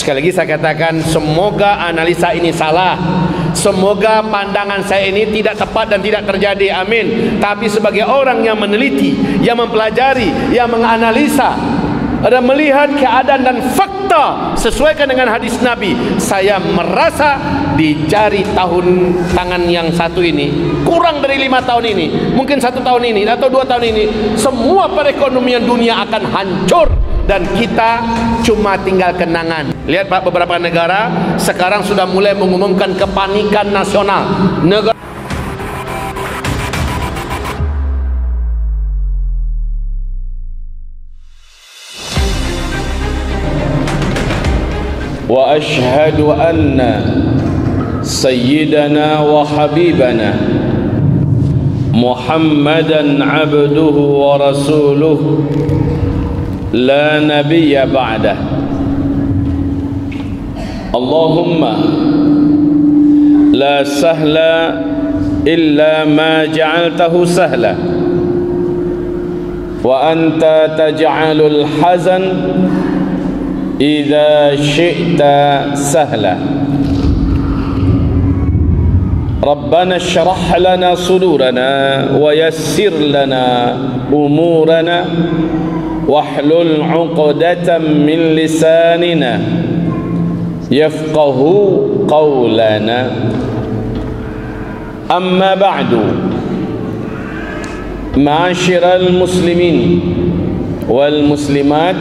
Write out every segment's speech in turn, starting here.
Sekali lagi saya katakan, semoga analisa ini salah, semoga pandangan saya ini tidak tepat dan tidak terjadi, amin. Tapi sebagai orang yang meneliti, yang mempelajari, yang menganalisa dan melihat keadaan dan fakta sesuaikan dengan hadis Nabi, saya merasa di jari tangan yang satu ini, kurang dari 5 tahun ini, mungkin 1 tahun ini atau 2 tahun ini, semua perekonomian dunia akan hancur dan kita cuma tinggal kenangan. Lihat Pak, beberapa negara sekarang sudah mulai mengumumkan kepanikan nasional. Negara wa ashhadu anna sayyidana wa habibana Muhammadan abduhu wa rasuluh la nabiyya ba'dah. Allahumma la sahla illa ma ja'altahu sahla wa anta taj'alul hazan idza syi'ta sahla. Rabbana shrah lana sudurana wa yassir lana umurana wahlul 'uqdatam min lisanina yafqahu qawlana. Amma ba'du, ma'asyiral muslimin wal muslimat,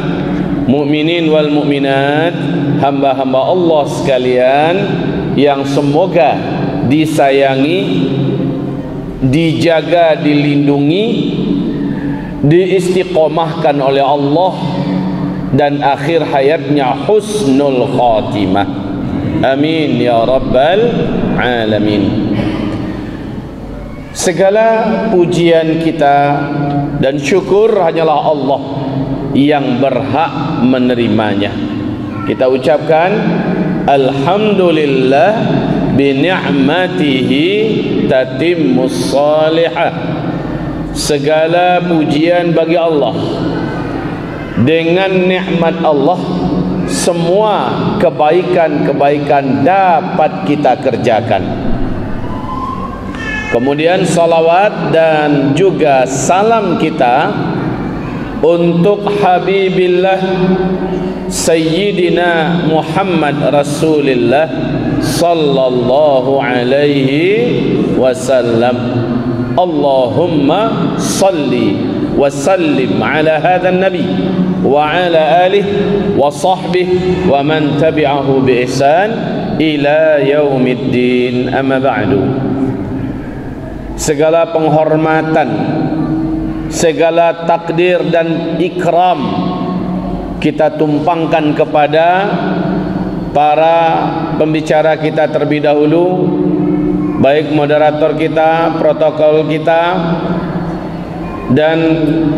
mukminin wal mukminat, hamba-hamba Allah sekalian yang semoga disayangi, dijaga, dilindungi, diistiqomahkan oleh Allah dan akhir hayatnya husnul khatimah, amin ya rabbal alamin. Segala pujian kita dan syukur hanyalah Allah yang berhak menerimanya. Kita ucapkan alhamdulillah bi ni'matihi tatimmus salihah. Segala pujian bagi Allah, dengan nikmat Allah semua kebaikan-kebaikan dapat kita kerjakan. Kemudian salawat dan juga salam kita untuk Habibillah Sayyidina Muhammad Rasulullah sallallahu alaihi wasallam. Allahumma salli wa sallim ala hadha nabi wa ala alihi wa sahbihi wa man tabi'ahu bi ihsan ila yaumiddin. Amma ba'du. Segala penghormatan, segala takdir dan ikram kita tumpangkan kepada para pembicara kita terlebih dahulu, baik moderator kita, protokol kita, dan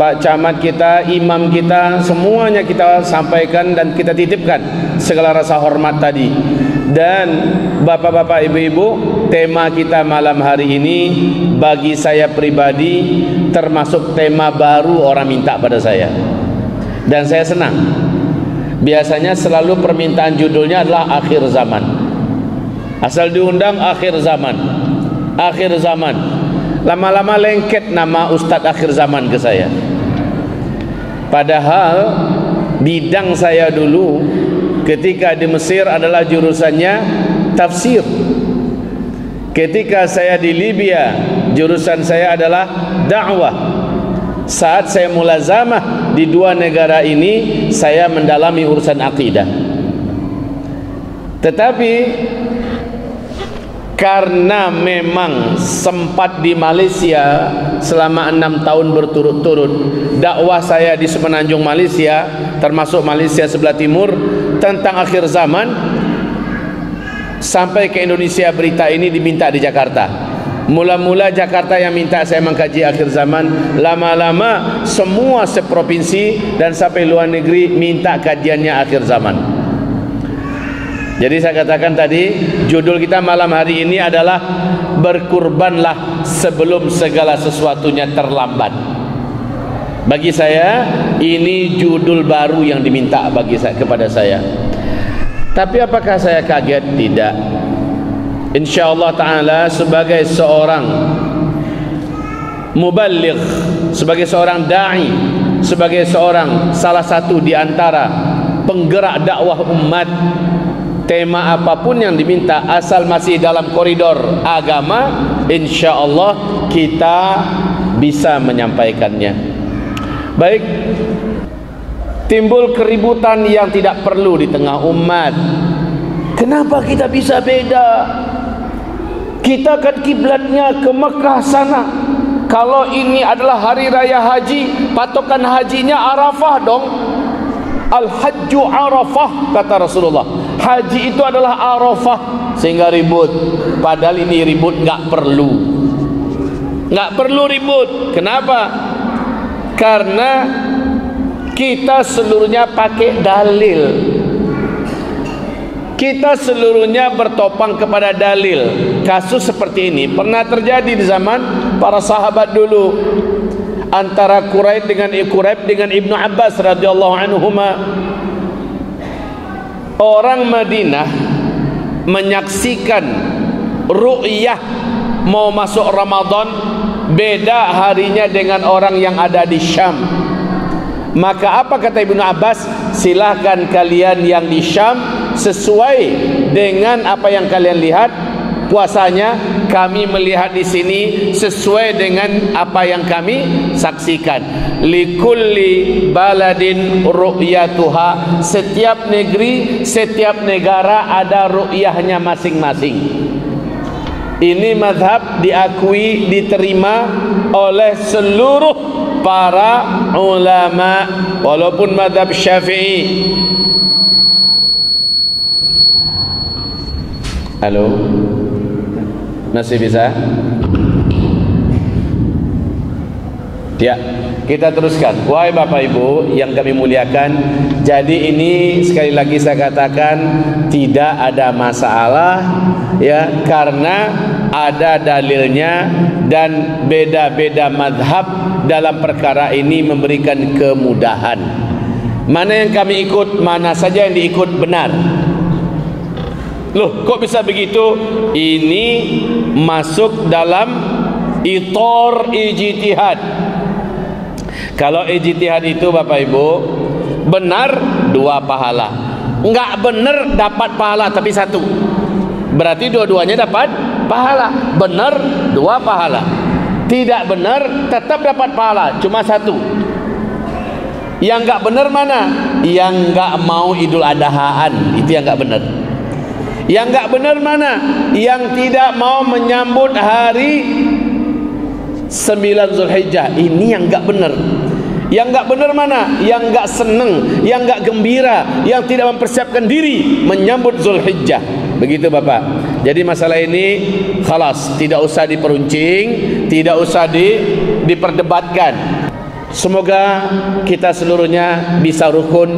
Pak Camat kita, imam kita, semuanya kita sampaikan dan kita titipkan segala rasa hormat tadi. Dan bapak-bapak, ibu-ibu, tema kita malam hari ini bagi saya pribadi termasuk tema baru orang minta pada saya, dan saya senang. Biasanya selalu permintaan judulnya adalah akhir zaman. Asal diundang akhir zaman, akhir zaman. Lama-lama lengket nama Ustadz akhir zaman ke saya. Padahal bidang saya dulu ketika di Mesir adalah jurusannya tafsir. Ketika saya di Libya, jurusan saya adalah dakwah. Saat saya mulazamah di 2 negara ini, saya mendalami urusan akidah. Tetapi karena memang sempat di Malaysia selama 6 tahun berturut-turut, dakwah saya di semenanjung Malaysia, termasuk Malaysia sebelah timur, tentang akhir zaman, sampai ke Indonesia berita ini diminta di Jakarta. Mula-mula Jakarta yang minta saya mengkaji akhir zaman, lama-lama semua seprovinsi dan sampai luar negeri minta kajiannya akhir zaman. Jadi saya katakan tadi, judul kita malam hari ini adalah berkurbanlah sebelum segala sesuatunya terlambat. Bagi saya ini judul baru yang diminta bagi saya, kepada saya. Tapi apakah saya kaget? Tidak. InsyaAllah ta'ala sebagai seorang muballigh, sebagai seorang da'i, sebagai seorang salah satu di antara penggerak dakwah umat, tema apapun yang diminta asal masih dalam koridor agama, InsyaAllah kita bisa menyampaikannya. Baik, timbul keributan yang tidak perlu di tengah umat. Kenapa kita bisa beda? Kita kan kiblatnya ke Mekah sana. Kalau ini adalah hari raya haji, patokan hajinya Arafah dong. Al-hajju Arafah, kata Rasulullah. Haji itu adalah Arafah, sehingga ribut. Padahal ini ribut nggak perlu. Nggak perlu ribut. Kenapa? Karena kita seluruhnya pakai dalil. Kita seluruhnya bertopang kepada dalil. Kasus seperti ini pernah terjadi di zaman para sahabat dulu, antara Quraib dengan Ibnu Abbas radhiyallahu anhuma. Orang Madinah menyaksikan ru'yah mau masuk Ramadan, beda harinya dengan orang yang ada di Syam. Maka apa kata Ibnu Abbas? Silahkan kalian yang di Syam sesuai dengan apa yang kalian lihat puasanya, kami melihat di sini sesuai dengan apa yang kami saksikan. Likulli baladin ru'yatuha, setiap negeri, setiap negara ada ru'yahnya masing-masing. Ini mazhab diakui, diterima oleh seluruh para ulama, walaupun mazhab Syafi'i. Halo, masih bisa? Ya, kita teruskan. Wahai Bapak Ibu yang kami muliakan, jadi ini sekali lagi saya katakan tidak ada masalah ya, karena ada dalilnya dan beda-beda mazhab dalam perkara ini memberikan kemudahan. Mana yang kami ikut, mana saja yang diikut benar. Loh, kok bisa begitu? Ini masuk dalam itor ijtihad. Kalau ijtihad itu Bapak Ibu, benar 2 pahala, enggak benar dapat pahala tapi 1. Berarti dua-duanya dapat pahala. Benar 2 pahala, tidak benar tetap dapat pahala, cuma 1. Yang enggak benar mana? Yang enggak mau Idul Adhaan, itu yang enggak benar. Yang enggak benar mana? Yang tidak mau menyambut hari 9 Zulhijjah, ini yang enggak benar. Yang enggak benar mana? Yang enggak senang, yang enggak gembira, yang tidak mempersiapkan diri menyambut Zulhijjah. Begitu Bapak. Jadi masalah ini khalas, tidak usah diperuncing, tidak usah diperdebatkan. Semoga kita seluruhnya bisa rukun,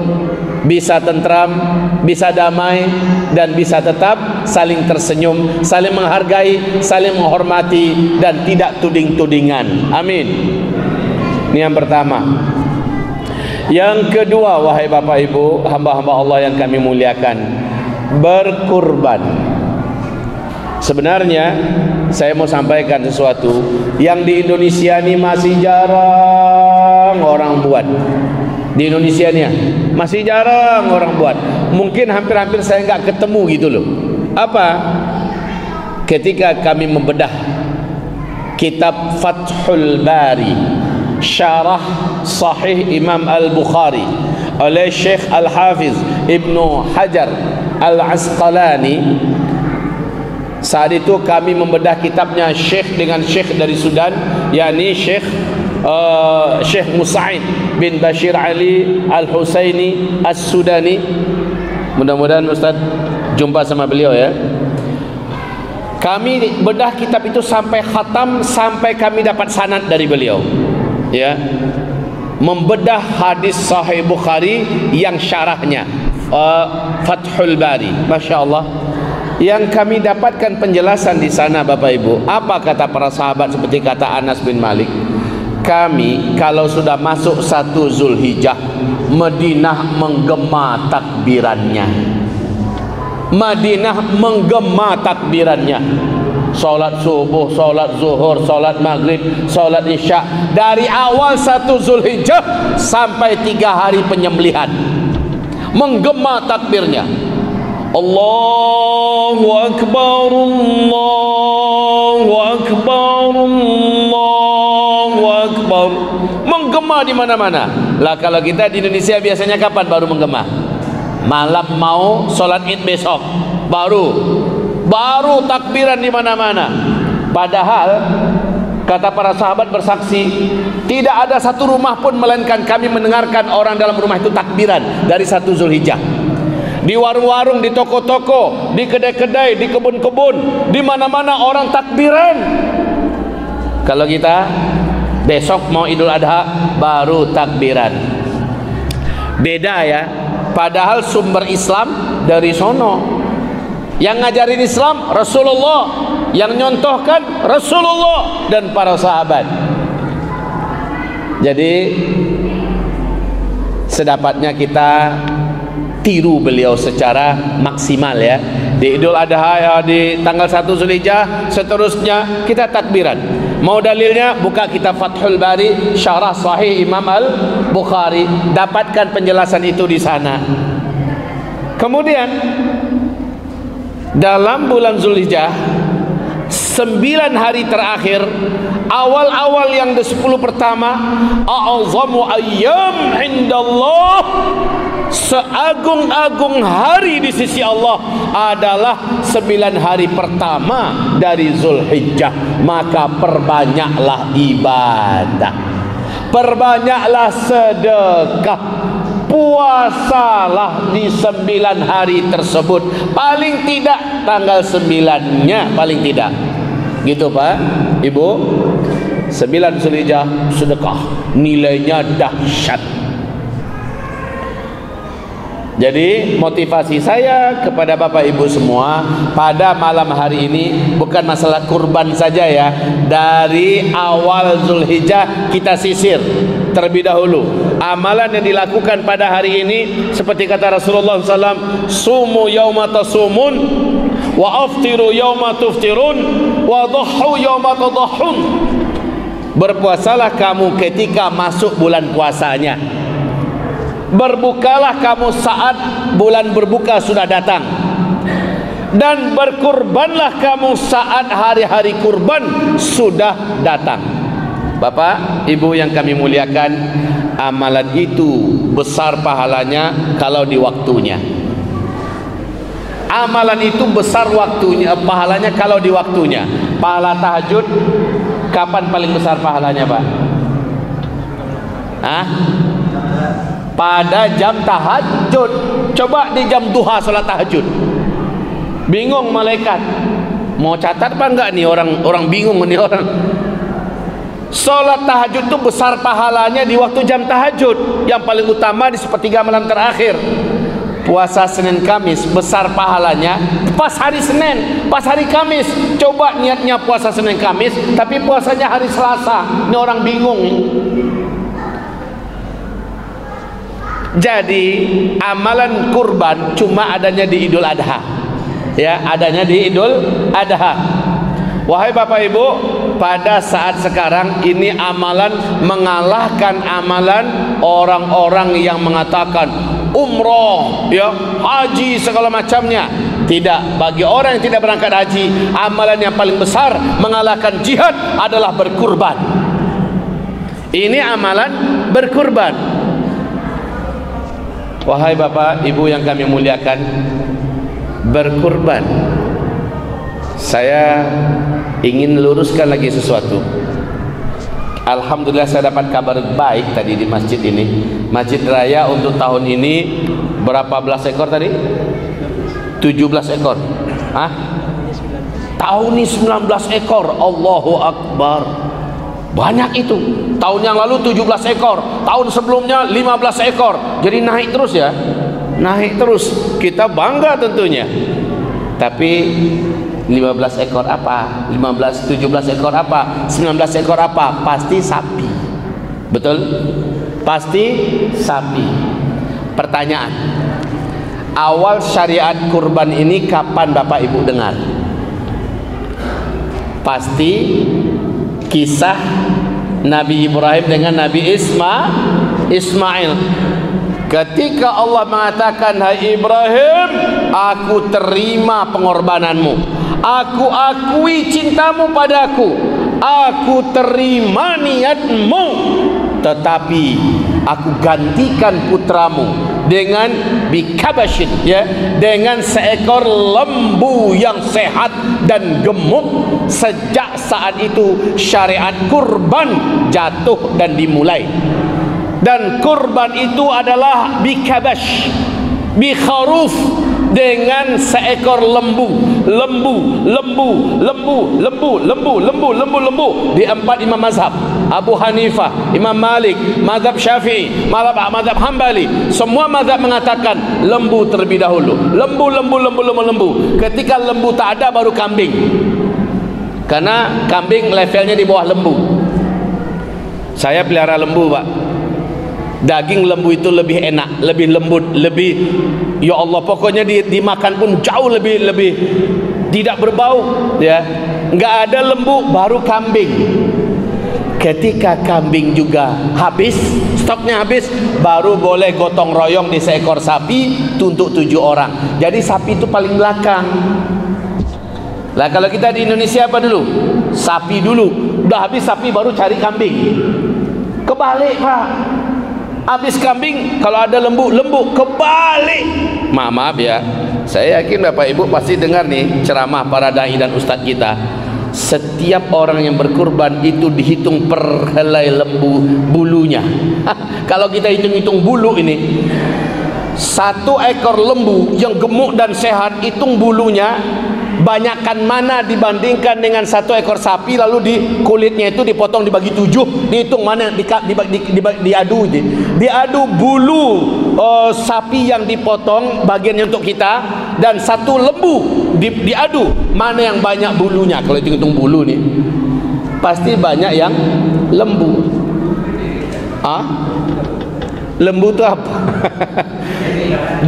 bisa tentram, bisa damai, dan bisa tetap saling tersenyum, saling menghargai, saling menghormati, dan tidak tuding-tudingan. Amin. Ini yang pertama. Yang kedua, wahai Bapak Ibu, hamba-hamba Allah yang kami muliakan, berkurban. Sebenarnya saya mau sampaikan sesuatu yang di Indonesia ini masih jarang orang buat. Di Indonesia ini masih jarang orang buat. Mungkin hampir-hampir saya nggak ketemu gitu loh. Apa? Ketika kami membedah kitab Fathul Bari, syarah Sahih Imam Al-Bukhari oleh Syekh Al-Hafiz Ibnu Hajar Al-Asqalani. Saat itu kami membedah kitabnya Syekh dengan Syekh dari Sudan, yakni Syekh Musa'id bin Bashir Ali Al-Husaini As-Sudani. Mudah-mudahan Ustaz jumpa sama beliau ya. Kami bedah kitab itu sampai khatam, sampai kami dapat sanad dari beliau ya. Membedah hadis Sahih Bukhari yang syarahnya Fathul Bari. Masya Allah. Yang kami dapatkan penjelasan di sana Bapak Ibu, apa kata para sahabat, seperti kata Anas bin Malik, kami kalau sudah masuk 1 Zulhijjah, Madinah menggema takbirannya. Madinah menggema takbirannya. Salat subuh, salat zuhur, salat maghrib, salat isya, dari awal 1 Zulhijjah sampai 3 hari penyembelihan, menggema takbirnya. Allahu Akbar, Allahu Akbar, Allahu Akbar, menggema di mana-mana. Lah kalau kita di Indonesia biasanya kapan baru menggema? Malam mau sholat Id besok baru takbiran di mana-mana. Padahal kata para sahabat bersaksi, tidak ada satu rumah pun melainkan kami mendengarkan orang dalam rumah itu takbiran dari 1 Zulhijjah. Di warung-warung, di toko-toko, di kedai-kedai, di kebun-kebun, di mana-mana orang takbiran. Kalau kita besok mau Idul Adha baru takbiran. Beda ya. Padahal sumber Islam dari sono. Yang ngajarin Islam Rasulullah, yang nyontohkan Rasulullah dan para sahabat. Jadi sedapatnya kita tiru beliau secara maksimal ya. Di Idul Adha ya, di tanggal 1 Zulhijjah seterusnya kita takbiran. Mau dalilnya buka kitab Fathul Bari Syarah Sahih Imam Al-Bukhari, dapatkan penjelasan itu di sana. Kemudian dalam bulan Zulhijjah 9 hari terakhir, awal-awal yang di 10 pertama, a'azamu ayyam indallah, seagung-agung hari di sisi Allah adalah 9 hari pertama dari Zulhijjah. Maka perbanyaklah ibadah, perbanyaklah sedekah, puasalah di 9 hari tersebut, paling tidak tanggal 9-nya, paling tidak gitu Pak Ibu. 9 Zulhijjah sedekah, nilainya dahsyat. Jadi motivasi saya kepada Bapak Ibu semua pada malam hari ini bukan masalah kurban saja ya. Dari awal Zulhijjah kita sisir terlebih dahulu amalan yang dilakukan pada hari ini, seperti kata Rasulullah SAW, sumu yauma tasumun wa aftiru yauma tuftirun wa dhahhu yauma tadhahhun. Berpuasalah kamu ketika masuk bulan puasanya, berbukalah kamu saat bulan berbuka sudah datang, dan berkurbanlah kamu saat hari-hari kurban sudah datang. Bapak Ibu yang kami muliakan, amalan itu besar pahalanya kalau di waktunya. Amalan itu besar waktunya, pahalanya kalau di waktunya. Pahala tahajud kapan paling besar pahalanya Pak? Hah? Pada jam tahajud. Coba di jam duha salat tahajud. Bingung malaikat, mau catat apa enggak nih, orang bingung nih orang. Salat tahajud itu besar pahalanya di waktu jam tahajud, yang paling utama di sepertiga malam terakhir. Puasa Senin Kamis besar pahalanya pas hari Senin, pas hari Kamis. Coba niatnya puasa Senin Kamis tapi puasanya hari Selasa, ini orang bingung. Jadi amalan kurban cuma adanya di Idul Adha. Ya, adanya di Idul Adha. Wahai Bapak Ibu, pada saat sekarang ini amalan mengalahkan amalan orang-orang yang mengatakan umroh, ya, haji segala macamnya. Tidak, bagi orang yang tidak berangkat haji, amalan yang paling besar mengalahkan jihad adalah berkurban. Ini amalan berkurban. Wahai Bapak Ibu yang kami muliakan, berkurban, saya ingin luruskan lagi sesuatu. Alhamdulillah saya dapat kabar baik tadi di masjid ini. Masjid Raya untuk tahun ini berapa belas ekor tadi? 17 ekor. Hah? Tahun ini 19 ekor. Allahu Akbar. Banyak itu. Tahun yang lalu 17 ekor, tahun sebelumnya 15 ekor. Jadi naik terus ya. Naik terus. Kita bangga tentunya. Tapi 15 ekor apa? 17 ekor apa? 19 ekor apa? Pasti sapi. Betul? Pasti sapi. Pertanyaan, awal syariat kurban ini kapan Bapak Ibu dengar? Pasti kisah Nabi Ibrahim dengan Nabi Ismail. Ketika Allah mengatakan, hai Ibrahim, aku terima pengorbananmu, aku akui cintamu padaku, aku terima niatmu, tetapi aku gantikan putramu dengan bikabashin, ya, dengan seekor lembu yang sehat dan gemuk. Sejak saat itu syariat kurban jatuh dan dimulai. Dan kurban itu adalah bikabash, bikharuf, dengan seekor lembu di empat imam mazhab, Abu Hanifah, Imam Malik, mazhab Syafi'i, mazhab Hambali, semua mazhab mengatakan lembu terlebih dahulu. Lembu. Ketika lembu tak ada baru kambing, karena kambing levelnya di bawah lembu. Saya pelihara lembu, Pak. Daging lembu itu lebih enak, lebih lembut, lebih, ya Allah, pokoknya dimakan pun jauh lebih tidak berbau, ya. Enggak ada lembu baru kambing. Ketika kambing juga habis, stoknya habis, baru boleh gotong royong di seekor sapi untuk 7 orang. Jadi sapi itu paling belakang. Lah kalau kita di Indonesia apa dulu? Sapi dulu. Udah habis sapi baru cari kambing. Kebalik, Pak. Habis kambing, kalau ada lembu kebalik. Maaf ya, saya yakin Bapak Ibu pasti dengar nih ceramah para dai dan ustadz kita. Setiap orang yang berkurban itu dihitung per helai lembu bulunya. Kalau kita hitung-hitung bulu ini, 1 ekor lembu yang gemuk dan sehat, hitung bulunya banyakkan mana dibandingkan dengan 1 ekor sapi, lalu di kulitnya itu dipotong dibagi 7, dihitung mana diadu bulu sapi yang dipotong bagiannya untuk kita, dan 1 lembu diadu mana yang banyak bulunya. Kalau hitung bulu nih pasti banyak yang lembu. Lembu itu apa?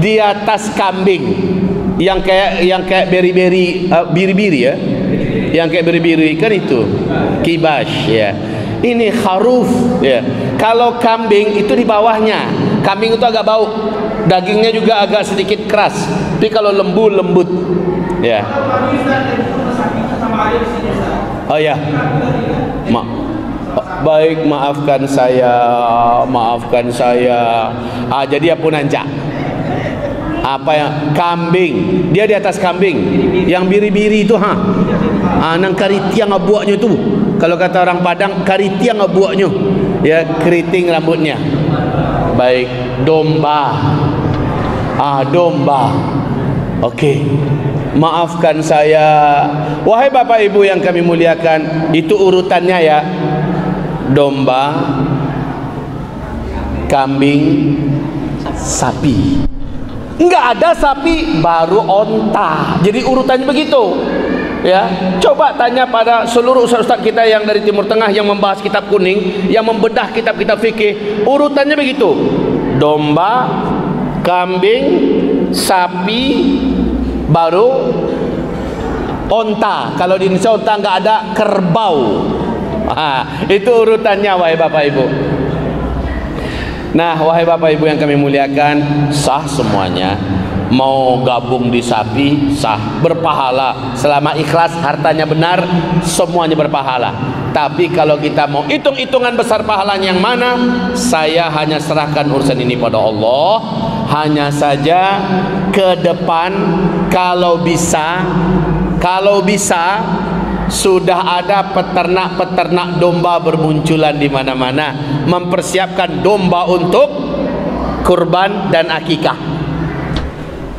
Di atas kambing yang kayak beri-beri, biri-biri, ya, yang kayak beri-biri kan itu kibash, ya. Ini kharuf, ya. Kalau kambing itu di bawahnya. Kambing itu agak bau, dagingnya juga agak sedikit keras. Tapi kalau lembu lembut, ya. Oh ya, baik, maafkan saya. Jadi apa nanca? Apa yang kambing, dia di atas kambing yang biri-biri itu, nang karitiang abuaknya itu, kalau kata orang Padang karitiang abuaknya, ya, keriting rambutnya. Baik, domba. Domba. Oke. Maafkan saya, wahai Bapak Ibu yang kami muliakan, itu urutannya, ya. Domba, kambing, sapi. Enggak ada sapi baru onta. Jadi urutannya begitu, ya. Coba tanya pada seluruh ustaz-ustaz kita yang dari Timur Tengah yang membahas kitab kuning, yang membedah kitab-kitab fikih, urutannya begitu. Domba, kambing, sapi, baru onta. Kalau di Indonesia onta enggak ada, kerbau. Itu urutannya, wahai Bapak Ibu. Nah, wahai Bapak Ibu yang kami muliakan, sah semuanya. Mau gabung di sapi, sah, berpahala. Selama ikhlas, hartanya benar, semuanya berpahala. Tapi kalau kita mau hitung-hitungan besar pahalanya yang mana, saya hanya serahkan urusan ini pada Allah. Hanya saja ke depan, kalau bisa sudah ada peternak-peternak domba bermunculan di mana-mana, mempersiapkan domba untuk kurban dan akikah.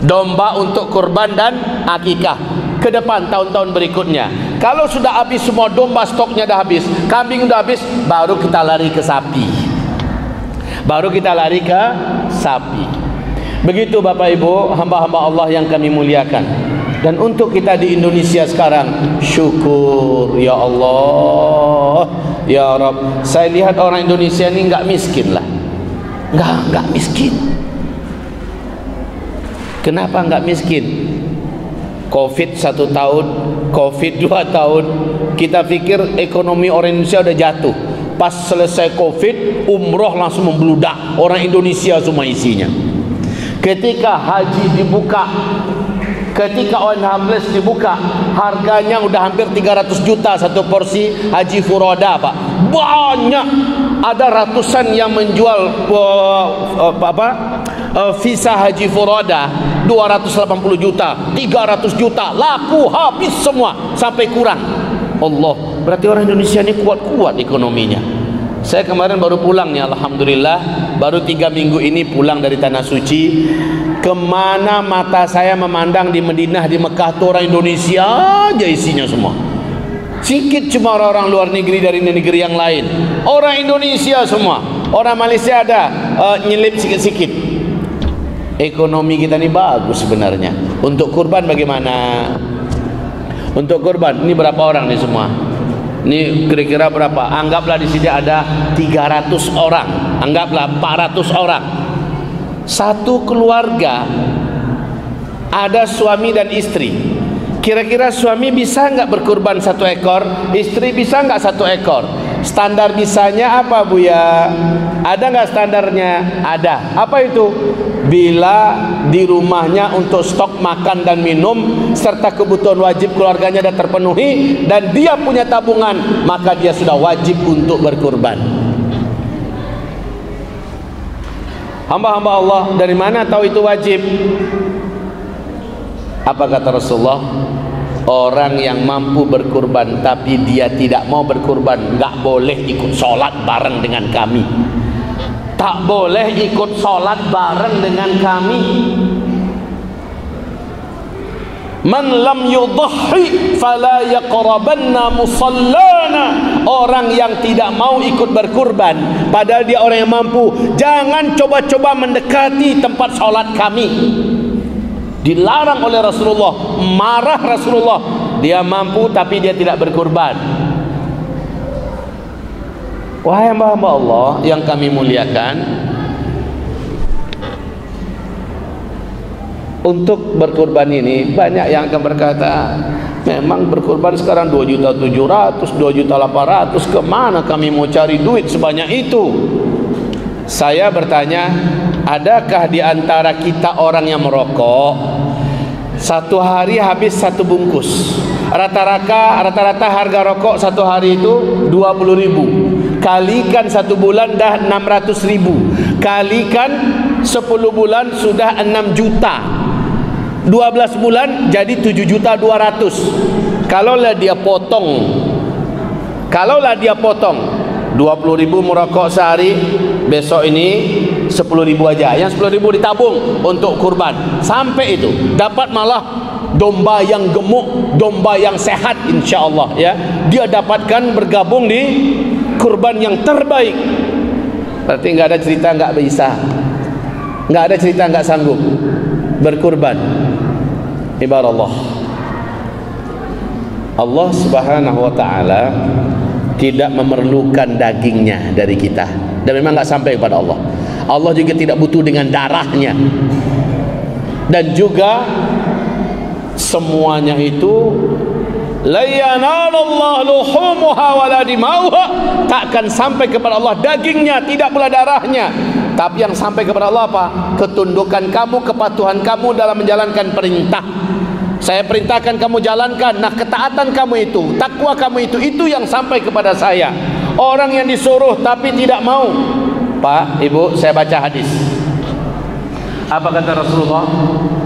Domba untuk kurban dan akikah ke depan tahun-tahun berikutnya. Kalau sudah habis semua domba, stoknya dah habis, kambing udah habis, baru kita lari ke sapi. Begitu Bapak Ibu, hamba-hamba Allah yang kami muliakan. Dan untuk kita di Indonesia sekarang, syukur ya Allah, ya Rabb. Saya lihat orang Indonesia ini enggak miskin lah, enggak miskin. Kenapa enggak miskin? Covid 1 tahun, Covid 2 tahun, kita pikir ekonomi orang Indonesia udah jatuh. Pas selesai Covid, umroh langsung membludak, orang Indonesia semua isinya. Ketika haji dibuka, ketika on hamles dibuka, harganya udah hampir 300 juta satu porsi haji furoda, Pak. Banyak, ada ratusan yang menjual visa haji furoda 280 juta, 300 juta, laku habis semua sampai kurang. Allah, berarti orang Indonesia ini kuat-kuat ekonominya. Saya kemarin baru pulang nih, alhamdulillah, baru 3 minggu ini pulang dari Tanah Suci. Kemana mata saya memandang di Madinah, di Mekah tuh orang Indonesia aja isinya semua. Sikit cuma orang-orang luar negeri dari negeri yang lain, orang Indonesia semua. Orang Malaysia ada nyelip sikit-sikit. Ekonomi kita ini bagus sebenarnya. Untuk kurban bagaimana? Untuk kurban ini berapa orang nih semua? Ini kira-kira berapa? Anggaplah di sini ada 300 orang, anggaplah 400 orang. Satu keluarga ada suami dan istri. Kira-kira suami bisa nggak berkurban 1 ekor? Istri bisa nggak 1 ekor? Standar bisanya apa, Bu ya? Ada nggak standarnya? Ada. Apa itu? Bila di rumahnya untuk stok makan dan minum serta kebutuhan wajib keluarganya sudah terpenuhi dan dia punya tabungan, maka dia sudah wajib untuk berkurban. Hamba-hamba Allah dari mana tahu itu wajib? Apa kata Rasulullah? Orang yang mampu berkurban tapi dia tidak mau berkurban, nggak boleh ikut sholat bareng dengan kami. Tak boleh ikut sholat bareng dengan kami. Man lam yudhi fala yaqrabanna musallana. Orang yang tidak mau ikut berkurban padahal dia orang yang mampu, jangan coba-coba mendekati tempat sholat kami. Dilarang oleh Rasulullah, marah Rasulullah. Dia mampu tapi dia tidak berkurban. Wahai hamba-hamba Allah yang kami muliakan, untuk berkurban ini banyak yang akan berkata, memang berkurban sekarang 2.700.000, 2.800.000, kemana kami mau cari duit sebanyak itu? Saya bertanya, adakah di antara kita orang yang merokok satu hari habis 1 bungkus? Rata-rata harga rokok satu hari itu 20.000. Kalikan 1 bulan dah 600.000. Kalikan 10 bulan sudah 6 juta. 12 bulan jadi 7.200.000. Kalaulah dia potong 20.000 merokok sehari, besok ini 10.000 aja. Yang 10.000 ditabung untuk kurban. Sampai itu dapat malah domba yang gemuk, domba yang sehat, insyaallah ya. Dia dapatkan bergabung di kurban yang terbaik. Berarti nggak ada cerita nggak bisa, nggak ada cerita nggak sanggup berkurban. Ibarat Allah Subhanahu wa ta'ala tidak memerlukan dagingnya dari kita, dan memang nggak sampai kepada Allah. Allah juga tidak butuh dengan darahnya, dan juga semuanya itu la yanalullahu luhumuha wala dimauha, takkan sampai kepada Allah dagingnya, tidak pula darahnya. Tapi yang sampai kepada Allah apa? Ketundukan kamu, kepatuhan kamu dalam menjalankan perintah. Saya perintahkan kamu jalankan. Nah, ketaatan kamu itu, takwa kamu itu yang sampai kepada saya. Orang yang disuruh tapi tidak mau. Pak, Ibu, saya baca hadis. Apa kata Rasulullah?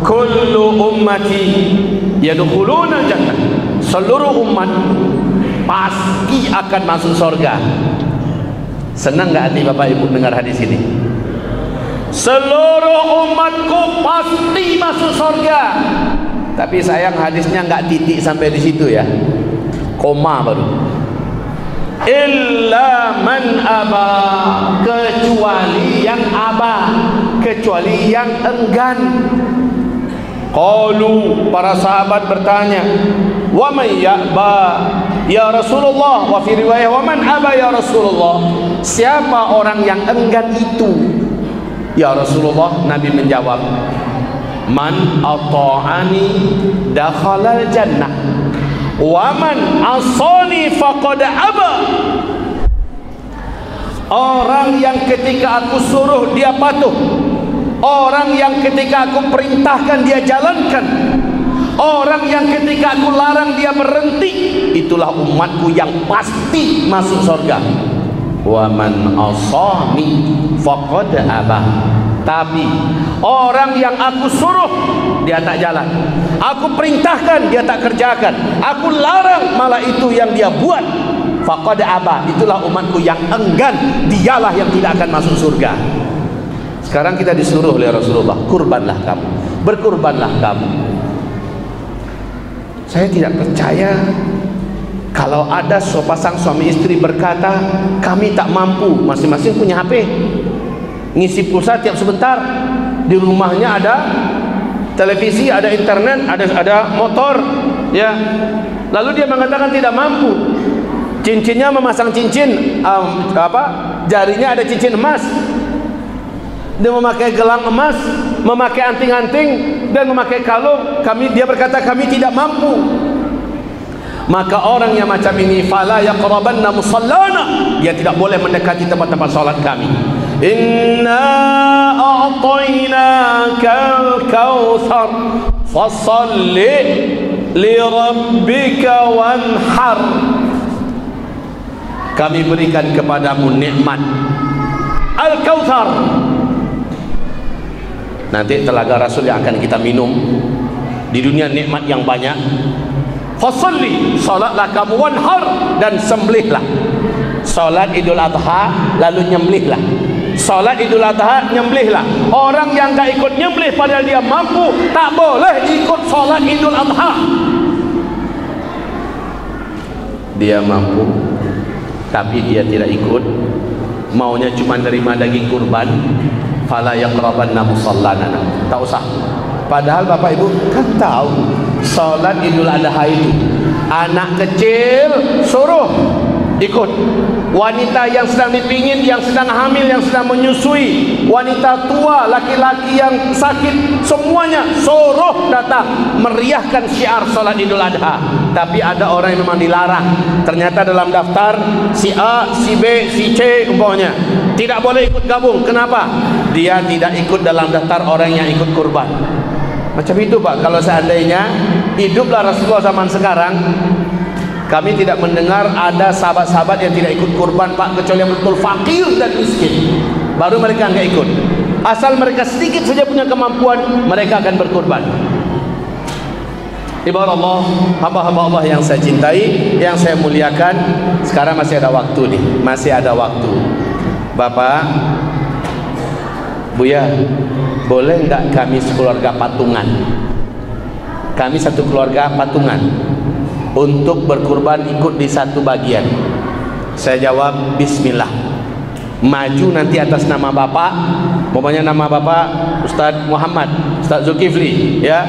Kullu ummati yadkhuluna jannah. Seluruh umat pasti akan masuk surga. Senang enggak hati Bapak Ibu dengar hadis ini? Seluruh umatku pasti masuk surga. Tapi sayang hadisnya enggak titik sampai di situ ya, koma baru. Illa man aba, kecuali yang aba, kecuali yang enggan. Qalu, para sahabat bertanya, wa man ya'ba ya Rasulullah, wa fi riwayah wa man aba ya Rasulullah, siapa orang yang enggan itu ya Rasulullah? Nabi menjawab, Man ata'ani dakhalal jannah wa man asani faqad aba. Orang yang ketika aku suruh dia patuh, orang yang ketika aku perintahkan dia jalankan, orang yang ketika aku larang dia berhenti, itulah umatku yang pasti masuk surga. Wa man asani faqad aba. Tapi orang yang aku suruh dia tak jalan, aku perintahkan dia tak kerjakan, aku larang malah itu yang dia buat, faqad aba, itulah umatku yang enggan, dialah yang tidak akan masuk surga. Sekarang kita disuruh oleh Rasulullah, kurbanlah kamu, berkurbanlah kamu. Saya tidak percaya kalau ada sepasang suami istri berkata, kami tak mampu, masing-masing punya HP, ngisi pulsa tiap sebentar, di rumahnya ada televisi, ada internet, ada motor, ya. Lalu dia mengatakan tidak mampu. Cincinnya memasang cincin, jarinya ada cincin emas, dia memakai gelang emas, memakai anting-anting dan memakai kalung. Dia berkata kami tidak mampu. Maka orang yang macam ini, fala yaqrabanna musallana, dia tidak boleh mendekati tempat-tempat salat kami. Inna a'tainakal kautsar fasalli li rabbika wanhar. Kami berikan kepadamu nikmat Al-Kautsar. Nanti telaga Rasul yang akan kita minum di dunia, nikmat yang banyak. Fasalli, salatlah kamu, wanhar, dan sembelihlah. Salat Idul Adha lalu nyembelihlah. Salat Idul Adha nyembelihlah. Orang yang tak ikut nyembelih padahal dia mampu, tak boleh ikut salat Idul Adha. Dia mampu tapi dia tidak ikut, maunya cuma nerima daging kurban, fala yaqrabanna musallana, tak usah. Padahal Bapak Ibu kan tahu salat Idul Adha itu anak kecil suruh ikut, wanita yang sedang dipingin, yang sedang hamil, yang sedang menyusui, wanita tua, laki-laki yang sakit, semuanya suruh datang meriahkan syiar salat Idul Adha. Tapi ada orang yang memang dilarang, ternyata dalam daftar si A, si B, si C umpamanya tidak boleh ikut gabung. Kenapa? Dia tidak ikut dalam daftar orang yang ikut kurban. Macam itu Pak. Kalau seandainya hiduplah Rasulullah zaman sekarang, kami tidak mendengar ada sahabat-sahabat yang tidak ikut kurban Pak, kecuali yang betul fakir dan miskin, baru mereka enggak ikut. Asal mereka sedikit saja punya kemampuan, mereka akan berkurban. Ibarat Allah, hamba-hamba Allah yang saya cintai, yang saya muliakan, sekarang masih ada waktu nih, masih ada waktu. Bapak, Buya, boleh enggak kami sekeluarga patungan? Kami satu keluarga patungan untuk berkurban ikut di satu bagian. Saya jawab bismillah. Maju nanti atas nama Bapak, pokoknya nama Bapak Ustaz Muhammad, Ustaz Zulkifli, ya.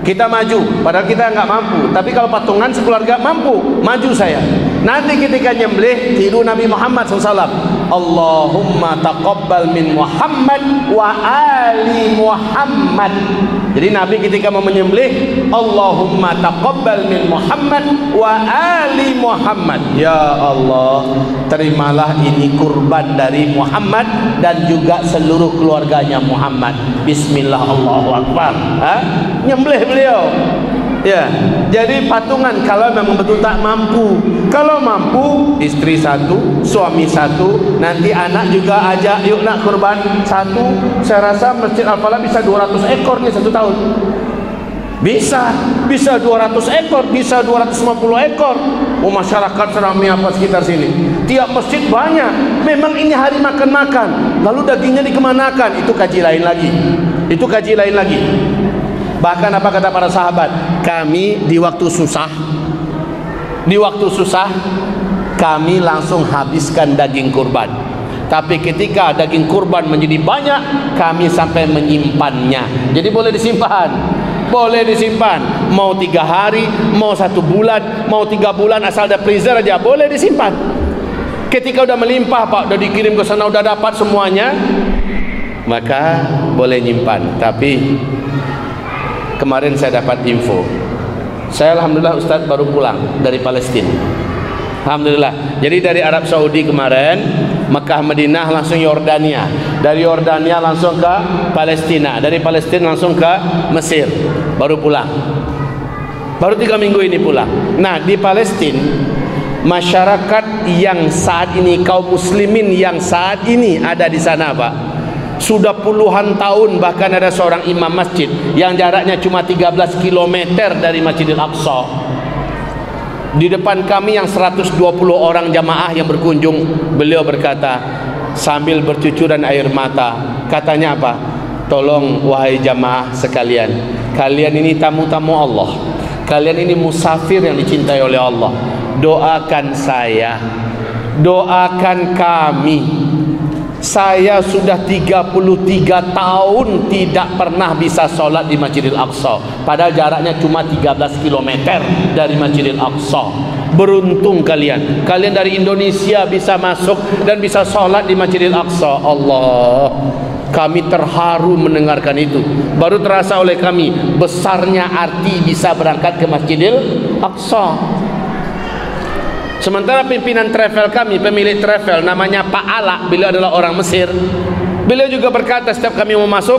Kita maju, padahal kita nggak mampu. Tapi kalau patungan sekeluarga mampu, maju saya. Nanti ketika nyembelih, tiru Nabi Muhammad SAW, Allahumma taqabbal min Muhammad wa ali Muhammad. Jadi Nabi ketika mau menyembelih, Allahumma taqabbal min Muhammad wa ali Muhammad. Ya Allah, terimalah ini kurban dari Muhammad dan juga seluruh keluarganya Muhammad. Bismillah, Allahu Akbar. Nyembelih beliau. Ya, jadi patungan kalau memang betul tak mampu. Kalau mampu, istri satu, suami satu, nanti anak juga ajak, yuk nak kurban satu. Saya rasa Masjid Al-Falah bisa 200 ekor nih satu tahun. Bisa 200 ekor, bisa 250 ekor. Oh, masyarakat seramai apa sekitar sini. Tiap masjid banyak. Memang ini hari makan-makan. Lalu dagingnya dikemanakan? Itu kaji lain lagi. Itu kaji lain lagi. Bahkan apa kata para sahabat? Kami di waktu susah, kami langsung habiskan daging kurban. Tapi ketika daging kurban menjadi banyak, kami sampai menyimpannya. Jadi boleh disimpan. Boleh disimpan. Mau 3 hari, mau 1 bulan, mau 3 bulan, asal ada freezer aja boleh disimpan. Ketika udah melimpah Pak, udah dikirim ke sana, udah dapat semuanya, maka boleh nyimpan. Tapi kemarin saya dapat info. Saya alhamdulillah Ustaz baru pulang dari Palestina. Alhamdulillah. Jadi dari Arab Saudi kemarin, Mekah Madinah langsung Yordania. Dari Yordania langsung ke Palestina. Dari Palestina langsung ke Mesir. Baru pulang. Baru 3 minggu ini pulang. Nah, di Palestina masyarakat yang saat ini, kaum muslimin yang saat ini ada di sana, Pak, sudah puluhan tahun. Bahkan ada seorang imam masjid yang jaraknya cuma 13 km dari Masjidil Aqsa. Di depan kami yang 120 orang jamaah yang berkunjung, beliau berkata sambil bercucuran air mata, katanya apa? Tolong wahai jamaah sekalian, kalian ini tamu-tamu Allah, kalian ini musafir yang dicintai oleh Allah. Doakan saya, doakan kami. Saya sudah 33 tahun tidak pernah bisa sholat di Masjidil Aqsa, padahal jaraknya cuma 13 km dari Masjidil Aqsa. Beruntung kalian, kalian dari Indonesia bisa masuk dan bisa sholat di Masjidil Aqsa. Allah, kami terharu mendengarkan itu. Baru terasa oleh kami besarnya arti bisa berangkat ke Masjidil Aqsa. Sementara pimpinan travel kami, pemilik travel namanya Pak Ala, beliau adalah orang Mesir. Beliau juga berkata setiap kami mau masuk,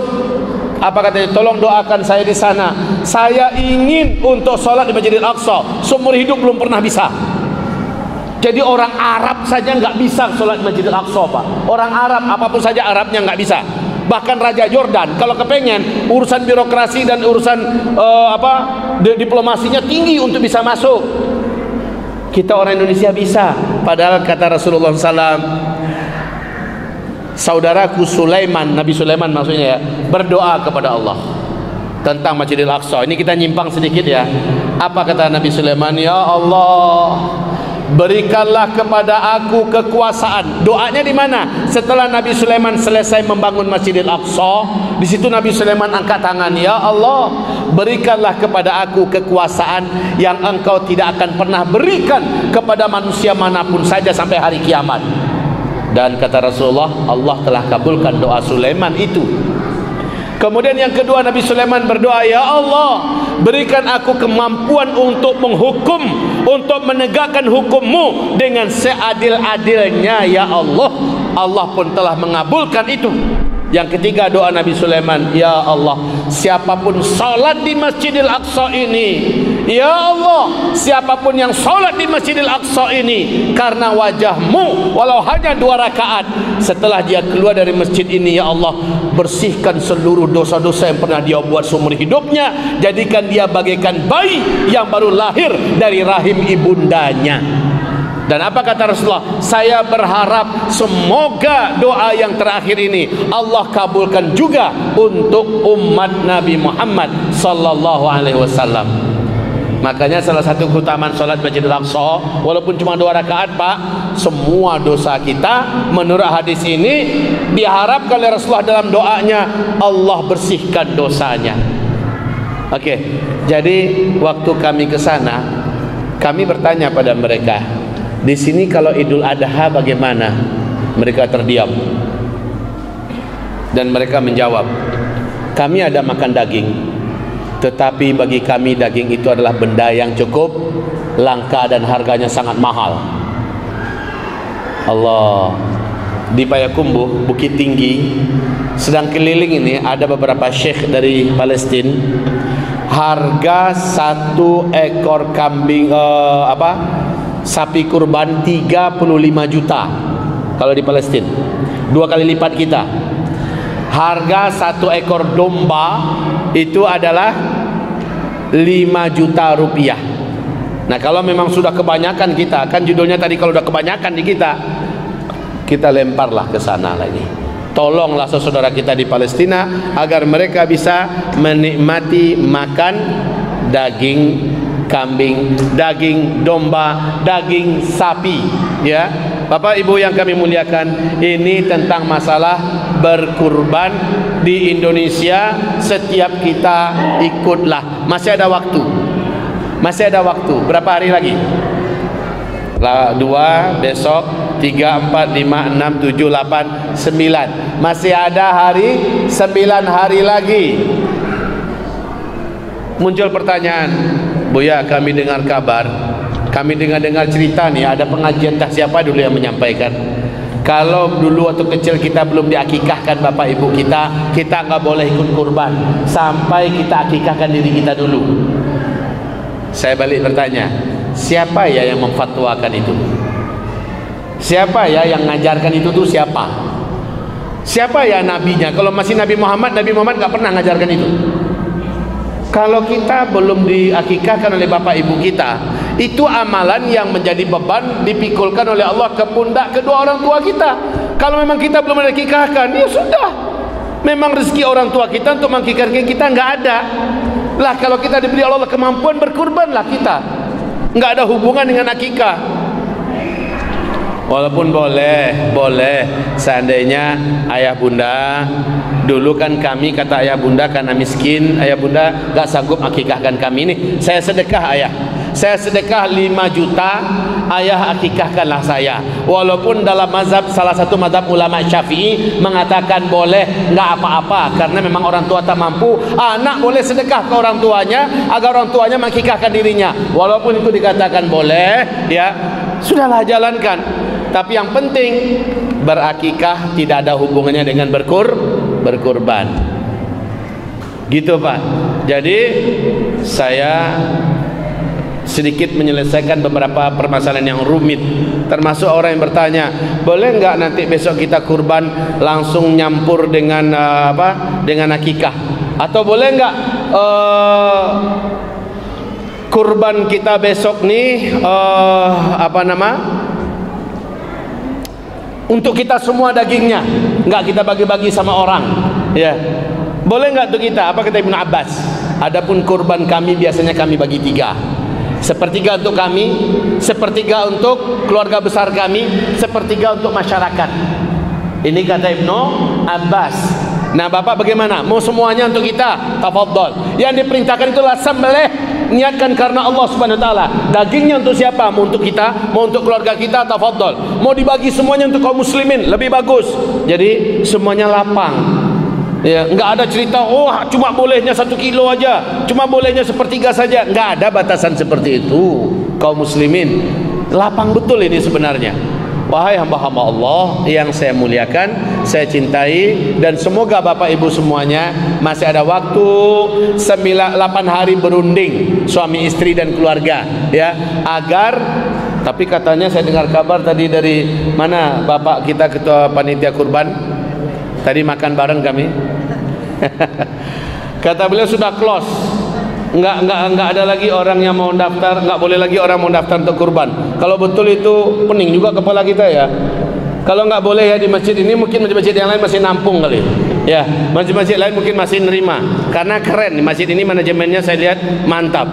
apa katanya? Tolong doakan saya di sana. Saya ingin untuk sholat di Masjidil Aqsa. Seumur hidup belum pernah bisa. Jadi orang Arab saja nggak bisa sholat di Masjidil Aqsa, Pak. Orang Arab apapun saja Arabnya nggak bisa. Bahkan Raja Jordan kalau kepengen, urusan birokrasi dan urusan diplomasinya tinggi untuk bisa masuk. Kita orang Indonesia bisa. Padahal kata Rasulullah SAW, saudaraku Sulaiman, Nabi Sulaiman maksudnya ya, berdoa kepada Allah tentang Masjidil Aqsa. Ini kita nyimpang sedikit ya. Apa kata Nabi Sulaiman? Ya Allah, berikanlah kepada aku kekuasaan. Doanya di mana? Setelah Nabi Sulaiman selesai membangun Masjidil Aqsa, di situ Nabi Sulaiman angkat tangan, ya Allah, berikanlah kepada aku kekuasaan yang engkau tidak akan pernah berikan kepada manusia manapun saja sampai hari kiamat. Dan kata Rasulullah, Allah telah kabulkan doa Sulaiman itu. Kemudian yang kedua, Nabi Sulaiman berdoa, ya Allah, berikan aku kemampuan untuk menghukum, untuk menegakkan hukum-Mu dengan seadil-adilnya ya Allah. Allah pun telah mengabulkan itu. Yang ketiga doa Nabi Sulaiman, ya Allah, siapapun salat di Masjidil Aqsa ini, ya Allah, siapapun yang salat di Masjidil Aqsa ini karena wajah-Mu walau hanya 2 rakaat, setelah dia keluar dari masjid ini, ya Allah, bersihkan seluruh dosa-dosa yang pernah dia buat seumur hidupnya, jadikan dia bagaikan bayi yang baru lahir dari rahim ibundanya. Dan apa kata Rasulullah? Saya berharap semoga doa yang terakhir ini Allah kabulkan juga untuk umat Nabi Muhammad sallallahu alaihi wasallam. Makanya salah satu keutamaan salat Masjidil Aqsa, walaupun cuma 2 rakaat, Pak, semua dosa kita menurut hadis ini diharapkan oleh Rasulullah dalam doanya, Allah bersihkan dosanya. Oke, jadi waktu kami ke sana, kami bertanya pada mereka, di sini kalau Idul Adha bagaimana? Mereka terdiam. Dan mereka menjawab, kami ada makan daging, tetapi bagi kami daging itu adalah benda yang cukup langka dan harganya sangat mahal. Allah. Di Payakumbuh, Bukit Tinggi, sedang keliling ini ada beberapa syekh dari Palestina. Harga 1 ekor kambing sapi kurban 35 juta kalau di Palestina, 2 kali lipat kita. Harga 1 ekor domba itu adalah 5 juta rupiah. Nah, kalau memang sudah kebanyakan kita, kan judulnya tadi kalau sudah kebanyakan di kita lemparlah ke sana lagi. Tolonglah saudara kita di Palestina agar mereka bisa menikmati makan daging kambing, daging domba, daging sapi, ya. Bapak Ibu yang kami muliakan, ini tentang masalah berkurban di Indonesia. Setiap kita ikutlah. Masih ada waktu. Masih ada waktu. Berapa hari lagi? 2, besok 3, 4, 5, 6, 7, 8, 9. Masih ada 9 hari lagi. muncul pertanyaan, Buya, kami dengar kabar, kami dengar cerita nih, ada pengajian entah siapa dulu yang menyampaikan, kalau dulu waktu kecil kita belum diakikahkan bapak ibu kita nggak boleh ikut kurban sampai kita akikahkan diri kita dulu. Saya balik bertanya, siapa ya yang memfatwakan itu? Siapa ya yang ngajarkan itu tuh siapa? Siapa ya nabinya? Kalau masih Nabi Muhammad nggak pernah ngajarkan itu. Kalau kita belum diakikahkan oleh bapak ibu kita, itu amalan yang menjadi beban dipikulkan oleh Allah ke pundak kedua orang tua kita. Kalau memang kita belum diakikahkan, ya sudah, memang rezeki orang tua kita untuk mengakikahkan kita nggak ada lah. Kalau kita diberi Allah kemampuan, berkurbanlah kita, nggak ada hubungan dengan akikah. Walaupun boleh seandainya ayah bunda, dulu kan kami, kata ayah bunda, karena miskin, ayah bunda gak sanggup akikahkan kami ini, saya sedekah ayah, saya sedekah 5 juta, ayah akikahkanlah saya. Walaupun dalam mazhab, salah satu mazhab ulama Syafi'i mengatakan boleh, nggak apa-apa, karena memang orang tua tak mampu, anak boleh sedekah ke orang tuanya agar orang tuanya mengakikahkan dirinya. Walaupun itu dikatakan boleh, ya sudahlah, jalankan. Tapi yang penting berakikah tidak ada hubungannya dengan berkurban. Gitu Pak. Jadi saya sedikit menyelesaikan beberapa permasalahan yang rumit. Termasuk orang yang bertanya, boleh nggak nanti besok kita kurban langsung nyampur dengan dengan akikah? Atau boleh nggak kurban kita besok nih untuk kita semua dagingnya, nggak kita bagi-bagi sama orang, ya boleh nggak untuk kita? Apa kata Ibnu Abbas? Adapun kurban kami biasanya kami bagi 3, sepertiga untuk kami, sepertiga untuk keluarga besar kami, sepertiga untuk masyarakat. Ini kata Ibnu Abbas. Nah bapak bagaimana? Mau semuanya untuk kita? Tafadhol. Yang diperintahkan itulah sembelih, niatkan karena Allah Subhanahu wa taala. Dagingnya untuk siapa? Mau untuk kita, mau untuk keluarga kita, tafadhol. Mau dibagi semuanya untuk kaum muslimin, lebih bagus. Jadi semuanya lapang. Ya, enggak ada cerita cuma bolehnya 1 kilo aja, cuma bolehnya sepertiga saja. Enggak ada batasan seperti itu. Kaum muslimin, lapang betul ini sebenarnya. Wahai hamba-hamba Allah yang saya muliakan, saya cintai, dan semoga bapak ibu semuanya masih ada waktu 8 hari berunding suami istri dan keluarga, ya, agar, tapi katanya saya dengar kabar tadi dari mana bapak kita ketua panitia kurban tadi makan bareng kami kata beliau sudah close. Enggak ada lagi orang yang mau daftar, enggak boleh lagi orang mau daftar untuk kurban. Kalau betul itu pening juga kepala kita ya. Kalau enggak boleh ya di masjid ini, mungkin masjid yang lain masih nampung kali. Ya, masjid-masjid lain mungkin masih nerima. Karena keren di masjid ini, manajemennya saya lihat mantap.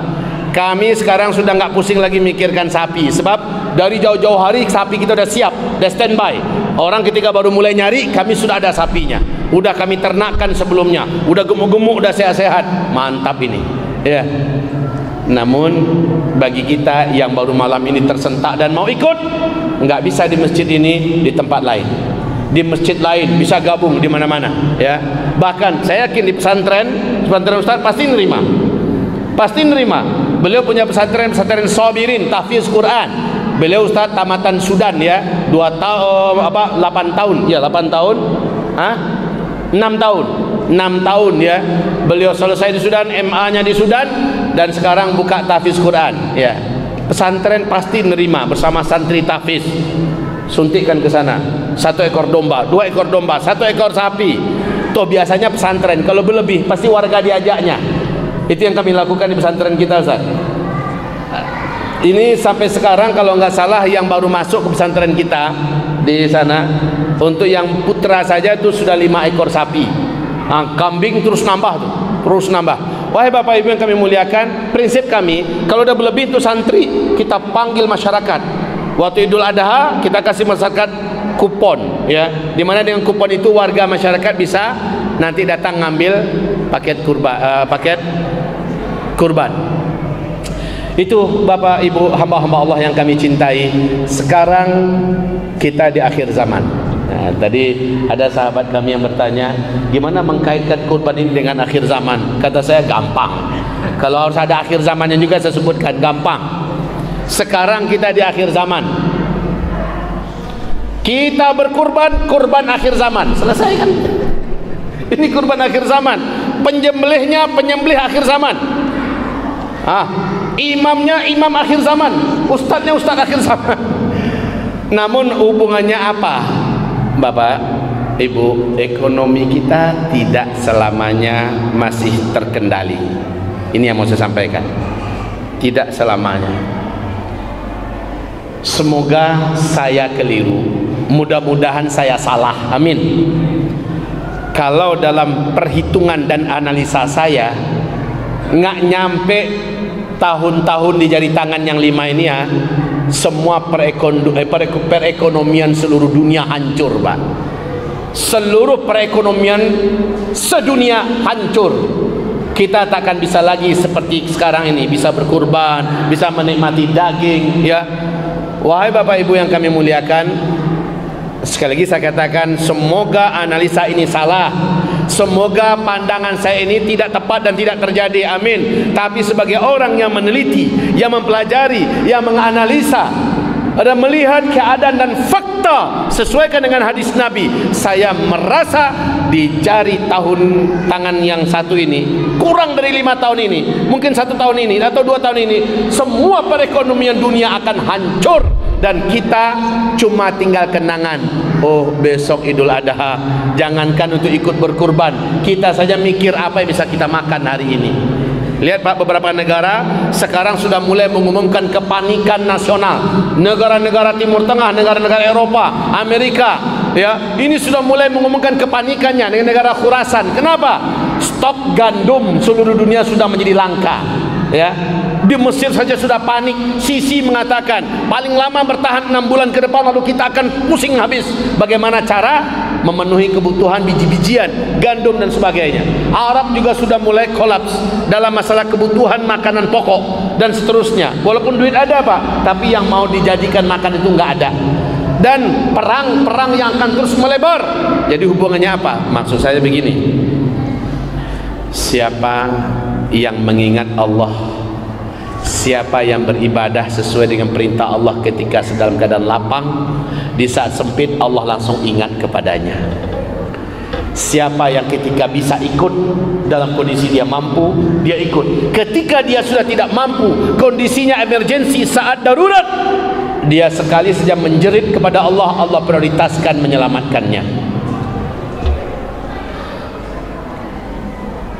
Kami sekarang sudah enggak pusing lagi mikirkan sapi, sebab dari jauh-jauh hari sapi kita udah siap, udah standby. Orang ketika baru mulai nyari, kami sudah ada sapinya. Udah kami ternakkan sebelumnya, udah gemuk-gemuk, udah sehat-sehat. Mantap ini. Ya, namun bagi kita yang baru malam ini tersentak dan mau ikut, nggak bisa di masjid ini, di tempat lain, di masjid lain bisa gabung di mana-mana, ya. Bahkan saya yakin di pesantren Ustaz pasti nerima. Beliau punya pesantren Sabirin, tahfiz Quran. Beliau Ustaz tamatan Sudan, ya, 8 tahun, ya 8 tahun, 6 tahun ya, beliau selesai di Sudan, MA-nya di Sudan, dan sekarang buka tahfiz Quran, ya. Pesantren pasti nerima bersama santri tahfiz. Suntikkan ke sana 1 ekor domba, 2 ekor domba, 1 ekor sapi. Tuh biasanya pesantren kalau berlebih pasti warga diajaknya. Itu yang kami lakukan di pesantren kita, Ustaz. Ini sampai sekarang kalau nggak salah yang baru masuk ke pesantren kita di sana, untuk yang putra saja itu sudah 5 ekor sapi. Kambing terus nambah tuh, terus nambah. Wahai bapak ibu yang kami muliakan, prinsip kami kalau udah berlebih itu santri kita panggil masyarakat. Waktu Idul Adha kita kasih masyarakat kupon, ya, dimana dengan kupon itu warga masyarakat bisa nanti datang ngambil paket kurban. Itu bapak ibu hamba-hamba Allah yang kami cintai. Sekarang kita di akhir zaman. Nah, tadi ada sahabat kami yang bertanya, gimana mengkaitkan kurban ini dengan akhir zaman? Kata saya gampang. Kalau harus ada akhir zamannya juga saya sebutkan, gampang. Sekarang kita di akhir zaman, kita berkurban, kurban akhir zaman, selesai kan? Ini kurban akhir zaman. Penyembelihnya penyembelih akhir zaman. Imamnya imam akhir zaman, ustadznya ustadz akhir zaman. Namun hubungannya apa, Bapak, Ibu? Ekonomi kita tidak selamanya masih terkendali. Ini yang mau saya sampaikan. Tidak selamanya. Semoga saya keliru, mudah-mudahan saya salah, amin. Kalau dalam perhitungan dan analisa saya nggak nyampe tahun-tahun di jari tangan yang 5 ini ya, semua perekonomian seluruh dunia hancur, Pak. Seluruh perekonomian sedunia hancur. Kita tak akan bisa lagi seperti sekarang ini, bisa berkurban, bisa menikmati daging, ya. Wahai Bapak Ibu yang kami muliakan, sekali lagi saya katakan, semoga analisa ini salah, semoga pandangan saya ini tidak tepat dan tidak terjadi, amin. Tapi sebagai orang yang meneliti, yang mempelajari, yang menganalisa dan melihat keadaan dan fakta sesuaikan dengan hadis Nabi, saya merasa di jari tangan yang satu ini, kurang dari 5 tahun ini, mungkin 1 tahun ini atau 2 tahun ini, semua perekonomian dunia akan hancur dan kita cuma tinggal kenangan. Oh, besok Idul Adha, jangankan untuk ikut berkurban, kita saja mikir apa yang bisa kita makan hari ini. Lihat Pak, beberapa negara sekarang sudah mulai mengumumkan kepanikan nasional. Negara-negara Timur Tengah, negara-negara Eropa, Amerika, ya, ini sudah mulai mengumumkan kepanikannya dengan negara Khurasan. Kenapa? Stok gandum seluruh dunia sudah menjadi langka, ya. Di Mesir saja sudah panik. Sisi mengatakan paling lama bertahan 6 bulan ke depan, lalu kita akan pusing habis bagaimana cara memenuhi kebutuhan biji-bijian, gandum dan sebagainya. Arab juga sudah mulai kolaps dalam masalah kebutuhan makanan pokok dan seterusnya. Walaupun duit ada Pak, tapi yang mau dijadikan makan itu nggak ada. Dan perang yang akan terus melebar. Jadi hubungannya apa? Maksud saya begini, siapa yang mengingat Allah, siapa yang beribadah sesuai dengan perintah Allah ketika dalam keadaan lapang, di saat sempit Allah langsung ingat kepadanya. Siapa yang ketika bisa ikut dalam kondisi dia mampu, dia ikut. Ketika dia sudah tidak mampu, kondisinya emergensi, saat darurat, dia sekali saja menjerit kepada Allah, Allah prioritaskan menyelamatkannya.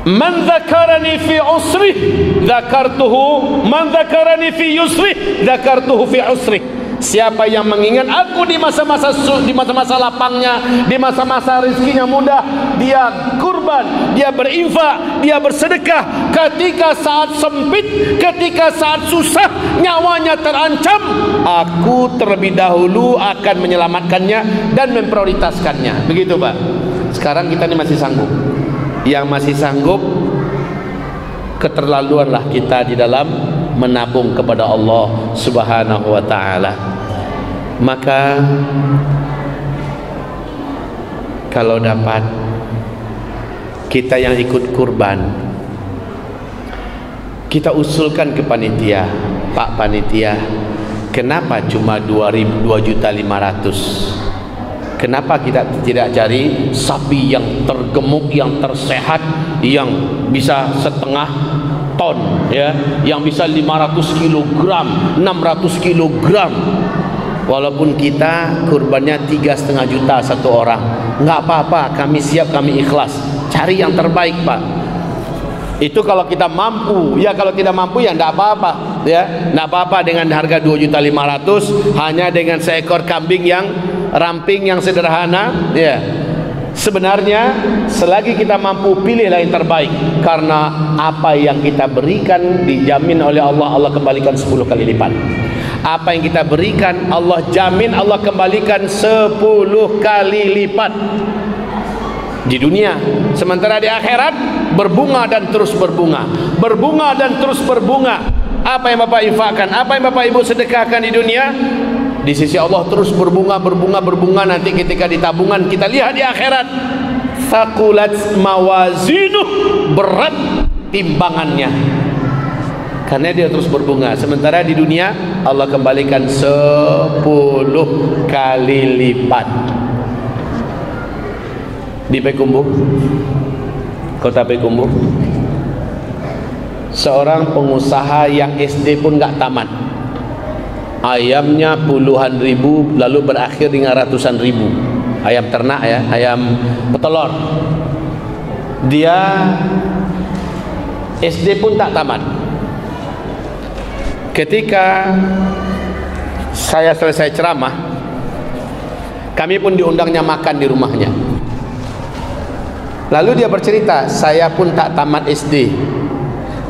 Man dzakarani fi usri dzakartuhu, man dzakarani fi yusri dzakartuhu fi usri. Siapa yang mengingat aku di masa-masa lapangnya, di masa-masa rezekinya mudah, dia kurban, dia berinfak, dia bersedekah. Ketika saat sempit, ketika saat susah, nyawanya terancam, aku terlebih dahulu akan menyelamatkannya dan memprioritaskannya. Begitu Pak. Sekarang kita ini masih sanggup. Yang masih sanggup, keterlaluanlah kita di dalam menabung kepada Allah Subhanahu wa ta'ala. Maka kalau dapat, kita yang ikut kurban, kita usulkan ke panitia, Pak Panitia, kenapa cuma 2.500.000? Kenapa kita tidak cari sapi yang tergemuk, yang tersehat, yang bisa 1/2 ton, ya, yang bisa 500 kg, 600 kg. Walaupun kita kurbannya 3,5 juta satu orang, nggak apa-apa, kami siap, kami ikhlas. Cari yang terbaik Pak. Itu kalau kita mampu, ya. Kalau tidak mampu ya enggak apa-apa, ya. Enggak apa-apa dengan harga 2.500.000, hanya dengan seekor kambing yang ramping, yang sederhana, ya. Sebenarnya selagi kita mampu, pilihlah yang terbaik, karena apa yang kita berikan dijamin oleh Allah, Allah kembalikan 10 kali lipat. Apa yang kita berikan Allah jamin, Allah kembalikan 10 kali lipat di dunia. Sementara di akhirat berbunga dan terus berbunga, berbunga dan terus berbunga. Apa yang Bapak infakkan, apa yang Bapak Ibu sedekahkan di dunia, di sisi Allah terus berbunga, berbunga, berbunga. Nanti ketika di tabungan kita lihat di akhirat, thaqulat mawazinuh, berat timbangannya. karena dia terus berbunga. Sementara di dunia Allah kembalikan 10 kali lipat. Di Payakumbuh, kota Payakumbuh, seorang pengusaha yang SD pun gak tamat, ayamnya puluhan ribu lalu berakhir dengan ratusan ribu. Ayam ternak ya, ayam petelur. Dia SD pun tak tamat. Ketika saya selesai ceramah, kami pun diundangnya makan di rumahnya. Lalu dia bercerita, saya pun tak tamat SD,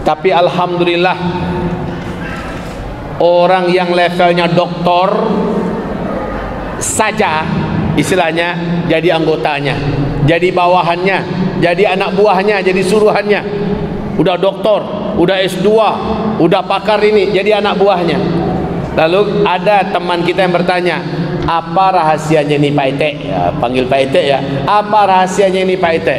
tapi alhamdulillah orang yang levelnya doktor saja istilahnya jadi anggotanya, jadi bawahannya, jadi anak buahnya, jadi suruhannya. Udah doktor, udah S2, udah pakar ini, jadi anak buahnya. Lalu ada teman kita yang bertanya, apa rahasianya ini Pak Ite? Ya, panggil Pak Ite ya. Apa rahasianya ini Pak Ite?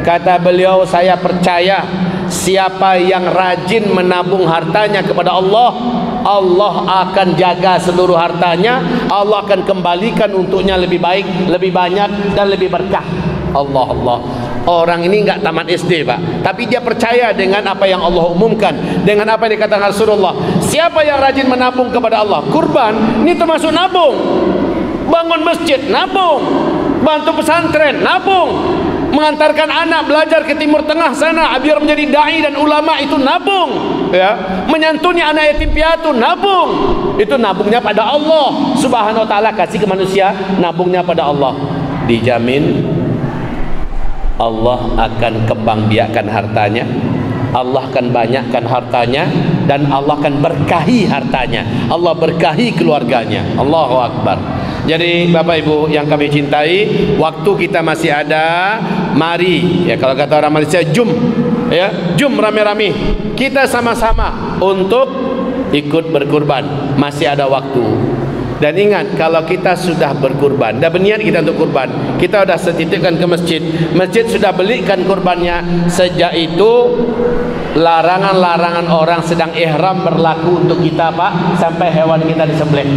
Kata beliau, saya percaya siapa yang rajin menabung hartanya kepada Allah, Allah akan jaga seluruh hartanya, Allah akan kembalikan untuknya lebih baik, lebih banyak dan lebih berkah. Allah. Orang ini enggak tamat SD Pak, tapi dia percaya dengan apa yang Allah umumkan, dengan apa yang dikatakan Rasulullah. Siapa yang rajin menabung kepada Allah, kurban ini termasuk nabung. Bangun masjid nabung, bantu pesantren nabung, mengantarkan anak belajar ke Timur Tengah sana biar menjadi dai dan ulama itu nabung, ya. Menyantuni anak yatim piatu nabung, itu nabungnya pada Allah Subhanahu wa taala. Kasih ke manusia, nabungnya pada Allah. Dijamin Allah akan kembangbiakkan hartanya, Allah akan banyakkan hartanya, dan Allah akan berkahi hartanya, Allah berkahi keluarganya. Allahu Akbar. Jadi Bapak Ibu yang kami cintai, waktu kita masih ada, mari ya, kalau kata orang Malaysia, jum ya, jum rame-rame kita sama-sama untuk ikut berkurban. Masih ada waktu. Dan ingat, kalau kita sudah berkurban, dah berniat kita untuk kurban, kita sudah setitipkan ke masjid, masjid sudah belikan kurbannya, sejak itu larangan-larangan orang sedang ihram berlaku untuk kita Pak, sampai hewan kita disembelih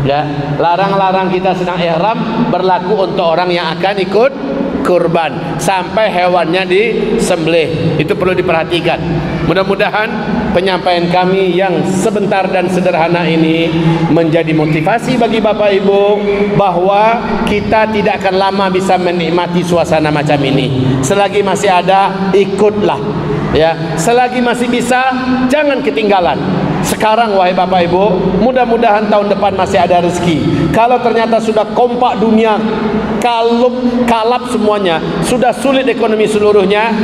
ya. Larang-larang kita sedang ihram berlaku untuk orang yang akan ikut kurban sampai hewannya disembelih. Itu perlu diperhatikan. Mudah-mudahan penyampaian kami yang sebentar dan sederhana ini menjadi motivasi bagi Bapak Ibu bahwa kita tidak akan lama bisa menikmati suasana macam ini. Selagi masih ada, ikutlah ya. Selagi masih bisa, jangan ketinggalan. Sekarang wahai Bapak Ibu, mudah-mudahan tahun depan masih ada rezeki. Kalau ternyata sudah kompak dunia, kalap semuanya, sudah sulit ekonomi seluruhnya,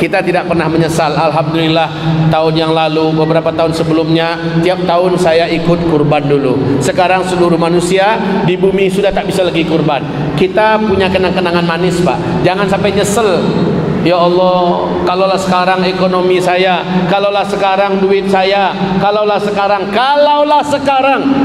kita tidak pernah menyesal. Alhamdulillah, tahun yang lalu, beberapa tahun sebelumnya, tiap tahun saya ikut kurban dulu. Sekarang seluruh manusia di bumi sudah tak bisa lagi kurban. Kita punya kenang-kenangan manis Pak, jangan sampai nyesel. Ya Allah, kalaulah sekarang ekonomi saya, kalaulah sekarang duit saya, kalaulah sekarang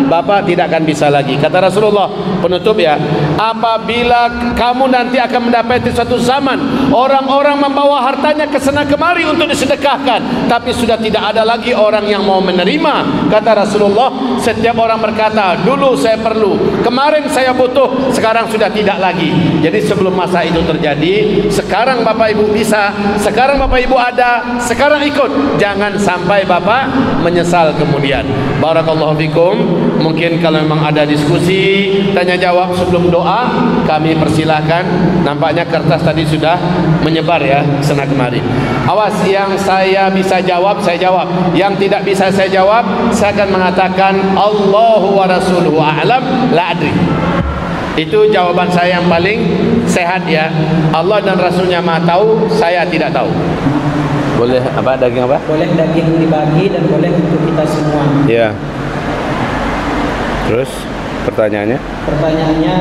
Bapak tidak akan bisa lagi. Kata Rasulullah, penutup ya, apabila kamu nanti akan mendapati suatu zaman orang-orang membawa hartanya ke sana kemari untuk disedekahkan, tapi sudah tidak ada lagi orang yang mau menerima. Kata Rasulullah, setiap orang berkata, dulu saya perlu, kemarin saya butuh, sekarang sudah tidak lagi. Jadi sebelum masa itu terjadi, sekarang Bapak Ibu bisa, sekarang Bapak Ibu ada, sekarang ikut, jangan sampai Bapak menyesal kemudian. Barakallahu fikum. Mungkin kalau memang ada diskusi, tanya jawab sebelum doa, kami persilahkan. Nampaknya kertas tadi sudah menyebar ya sana kemari. Awas, yang saya bisa jawab saya jawab, yang tidak bisa saya jawab saya akan mengatakan Allahu wa rasuluhu a'lam, la adri. Itu jawaban saya yang paling sehat ya. Allah dan Rasulnya Maha tahu, saya tidak tahu. Boleh apa, daging apa? Boleh daging dibagi dan boleh untuk kita semua. Ya. Terus pertanyaannya? Pertanyaannya,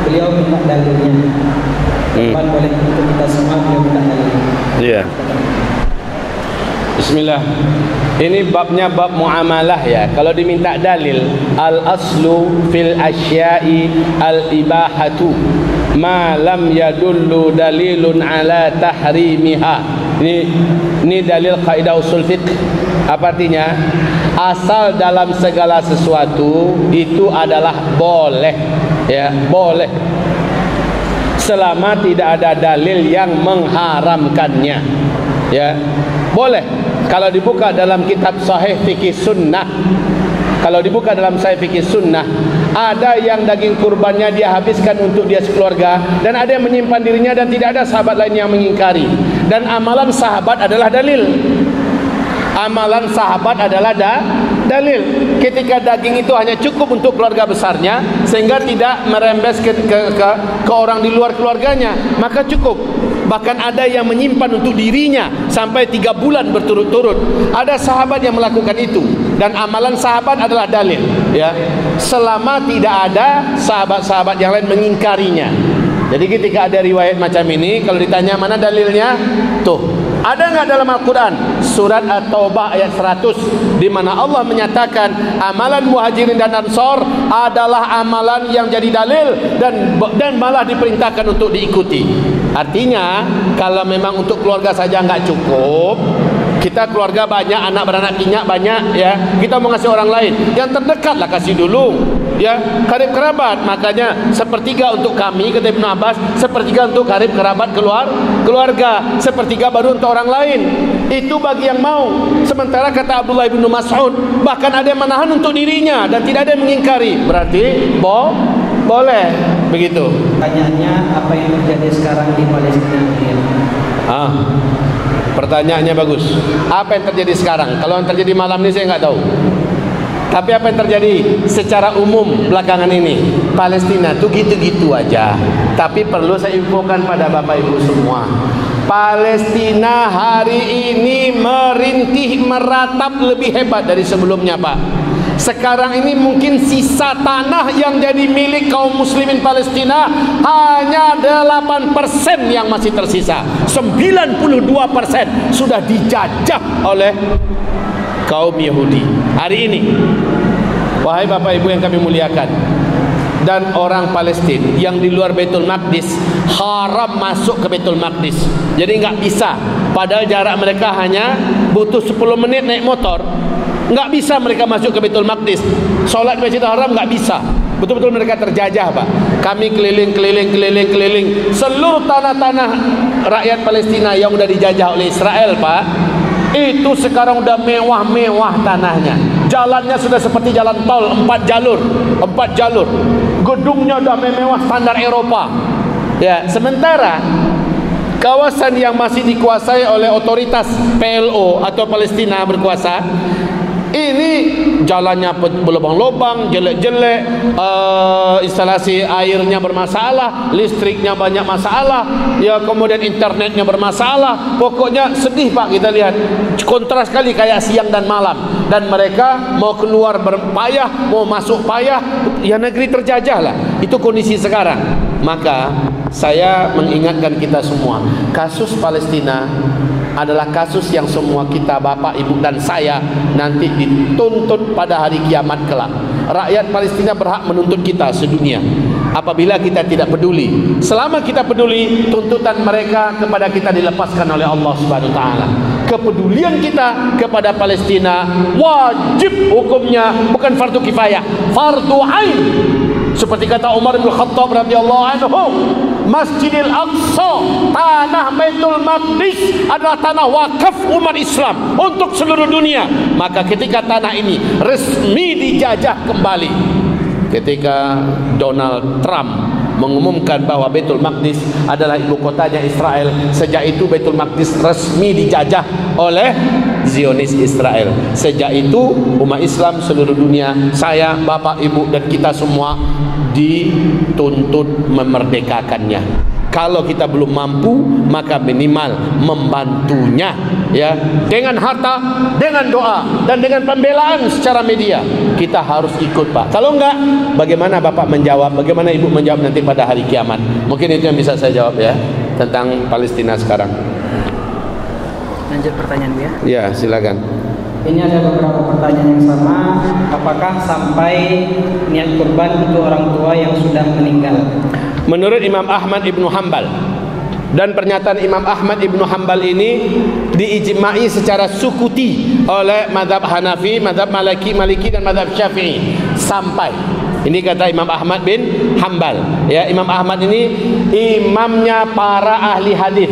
beliau minta dalilnya. Boleh untuk kita semua, beliau minta dalilnya. Iya. Bismillah. Ini babnya bab muamalah ya. Kalau diminta dalil, al aslu fil asya'i al ibahatu ma lam yadullu dalilun ala tahrimiha. Ini dalil kaidah usul fiqh. Apa artinya? Asal dalam segala sesuatu itu adalah boleh ya, boleh. Selama tidak ada dalil yang mengharamkannya. Ya, boleh. Kalau dibuka dalam kitab Sahih Fikih Sunnah, kalau dibuka dalam Sahih Fikih Sunnah, ada yang daging kurbannya dia habiskan untuk dia sekeluarga, dan ada yang menyimpan dirinya dan tidak ada sahabat lain yang mengingkari. Dan amalan sahabat adalah dalil. Amalan sahabat adalah dalil. Ketika daging itu hanya cukup untuk keluarga besarnya, sehingga tidak merembes ke orang di luar keluarganya, maka cukup. Bahkan ada yang menyimpan untuk dirinya sampai 3 bulan berturut-turut. Ada sahabat yang melakukan itu, dan amalan sahabat adalah dalil ya, selama tidak ada sahabat-sahabat yang lain mengingkarinya. Jadi ketika ada riwayat macam ini, kalau ditanya mana dalilnya, tuh ada enggak dalam Al-Quran? Surat At-Taubah ayat 100, di mana Allah menyatakan amalan Muhajirin dan Ansor adalah amalan yang jadi dalil dan malah diperintahkan untuk diikuti. Artinya kalau memang untuk keluarga saja enggak cukup, kita keluarga banyak, anak beranak pinak banyak ya, kita mau ngasih orang lain, yang terdekatlah kasih dulu ya, karib kerabat. Makanya sepertiga untuk kami, kata Ibnu Abbas, sepertiga untuk karib kerabat keluarga, sepertiga baru untuk orang lain. Itu bagi yang mau. Sementara kata Abdullah bin Mas'ud, bahkan ada yang menahan untuk dirinya dan tidak ada yang mengingkari. Berarti boleh begitu. Pertanyaannya, apa yang terjadi sekarang di Palestina ini? Pertanyaannya bagus. Apa yang terjadi sekarang? Kalau yang terjadi malam ini saya nggak tahu. Tapi apa yang terjadi secara umum belakangan ini? Palestina tuh gitu-gitu aja. Tapi perlu saya infokan pada Bapak Ibu semua, Palestina hari ini merintih, meratap lebih hebat dari sebelumnya, Pak. Sekarang ini mungkin sisa tanah yang jadi milik kaum muslimin Palestina hanya 8% yang masih tersisa. 92% sudah dijajah oleh kaum Yahudi hari ini. Wahai Bapak Ibu yang kami muliakan, dan orang Palestina yang di luar Baitul Maqdis haram masuk ke Baitul Maqdis. Jadi nggak bisa. Padahal jarak mereka hanya butuh 10 menit naik motor. Nggak bisa mereka masuk ke Baitul Maqdis. Sholat di Masjidil Haram nggak bisa. Betul-betul mereka terjajah, Pak. Kami keliling. Seluruh tanah-tanah rakyat Palestina yang udah dijajah oleh Israel, Pak, itu sekarang udah mewah-mewah tanahnya. Jalannya sudah seperti jalan tol 4 jalur. Gedungnya udah mewah standar Eropa. Ya, sementara kawasan yang masih dikuasai oleh otoritas PLO atau Palestina berkuasa, ini jalannya berlubang-lubang, jelek-jelek, instalasi airnya bermasalah, listriknya banyak masalah, ya, kemudian internetnya bermasalah. Pokoknya sedih, Pak, kita lihat kontras sekali kayak siang dan malam. Dan mereka mau keluar berpayah, mau masuk payah, ya negeri terjajah lah. Itu kondisi sekarang. Maka saya mengingatkan kita semua, kasus Palestina adalah kasus yang semua kita, Bapak, Ibu dan saya nanti dituntut pada hari kiamat kelak. Rakyat Palestina berhak menuntut kita sedunia apabila kita tidak peduli. Selama kita peduli, tuntutan mereka kepada kita dilepaskan oleh Allah Subhanahu wa taala. Kepedulian kita kepada Palestina wajib hukumnya, bukan fardu kifayah, fardu ain. Seperti kata Umar bin Khattab radhiyallahu anhu, Masjidil Aqsa, tanah Baitul Maqdis adalah tanah wakaf umat Islam untuk seluruh dunia. Maka ketika tanah ini resmi dijajah kembali, ketika Donald Trump mengumumkan bahwa Baitul Maqdis adalah ibu kotanya Israel, sejak itu Baitul Maqdis resmi dijajah oleh Zionis Israel. Sejak itu umat Islam seluruh dunia, saya, Bapak, Ibu dan kita semua dituntut memerdekakannya. Kalau kita belum mampu, maka minimal membantunya, ya, dengan harta, dengan doa dan dengan pembelaan secara media. Kita harus ikut, Pak. Kalau enggak, bagaimana Bapak menjawab, bagaimana Ibu menjawab nanti pada hari kiamat? Mungkin itu yang bisa saya jawab, ya, tentang Palestina sekarang. Lanjut pertanyaan Bu ya. Ya, silakan. Ini ada beberapa pertanyaan yang sama. Apakah sampai niat kurban untuk orang tua yang sudah meninggal? Menurut Imam Ahmad Ibnu Hanbal, dan pernyataan Imam Ahmad Ibnu Hanbal ini diijma'i secara sukuti oleh mazhab Hanafi, mazhab Maliki dan mazhab Syafi'i. Sampai, ini kata Imam Ahmad bin Hanbal. Ya, Imam Ahmad ini imamnya para ahli hadis.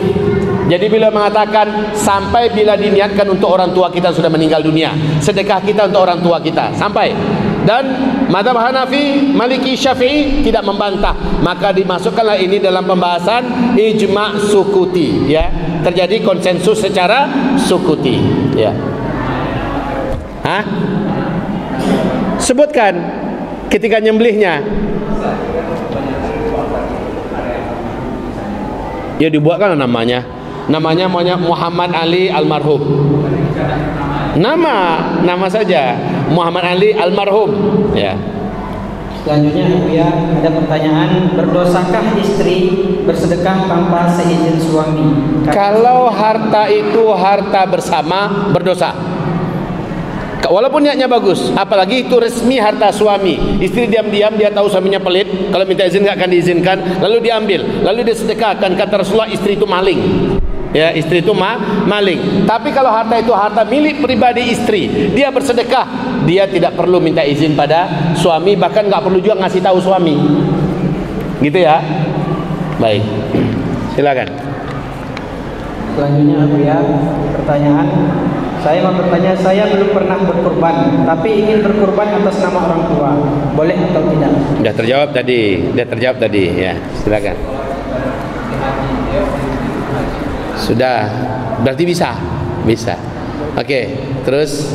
Jadi beliau mengatakan sampai bila diniatkan untuk orang tua kita sudah meninggal dunia, sedekah kita untuk orang tua kita, sampai. Dan mazhab Hanafi, Maliki, Syafi'i tidak membantah, maka dimasukkanlah ini dalam pembahasan ijma' sukuti, ya. Terjadi konsensus secara sukuti, ya. Hah? Sebutkan ketika nyembelihnya. Ya, dibuatkan namanya. Namanya Muhammad Ali almarhum. Nama saja Muhammad Ali almarhum, ya. Selanjutnya ya, ada pertanyaan, berdosakah istri bersedekah tanpa seizin suami? Kalau harta itu harta bersama, berdosa. Walaupun niatnya bagus, apalagi itu resmi harta suami. Istri diam-diam dia tahu suaminya pelit, kalau minta izin nggak akan diizinkan, lalu diambil, lalu disedekahkan. Kata Rasulullah, istri itu maling. Ya, istri itu maling. Tapi kalau harta itu harta milik pribadi istri, dia bersedekah, dia tidak perlu minta izin pada suami, bahkan nggak perlu juga ngasih tahu suami. Gitu ya. Baik. Silakan. Selanjutnya Abu ya, pertanyaan. Saya mau bertanya, saya belum pernah berkurban, tapi ingin berkurban atas nama orang tua. Boleh atau tidak? Sudah terjawab tadi, ya. Silakan. Sudah, berarti bisa. Oke, terus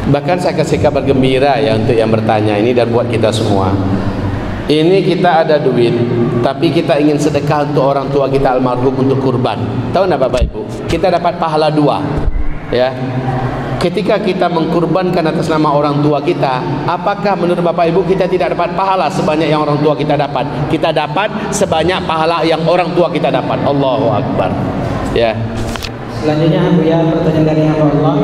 bahkan saya kasih kabar gembira ya untuk yang bertanya ini dan buat kita semua. Ini kita ada duit, tapi kita ingin sedekah untuk orang tua kita almarhum untuk kurban. Tahu enggak Bapak Ibu? Kita dapat pahala 2. Ya. Ketika kita mengkurbankan atas nama orang tua kita, apakah menurut Bapak Ibu kita tidak dapat pahala sebanyak yang orang tua kita dapat? Kita dapat sebanyak pahala yang orang tua kita dapat. Allahu Akbar. Ya. Selanjutnya Abu ya, pertanyaan dari Allah.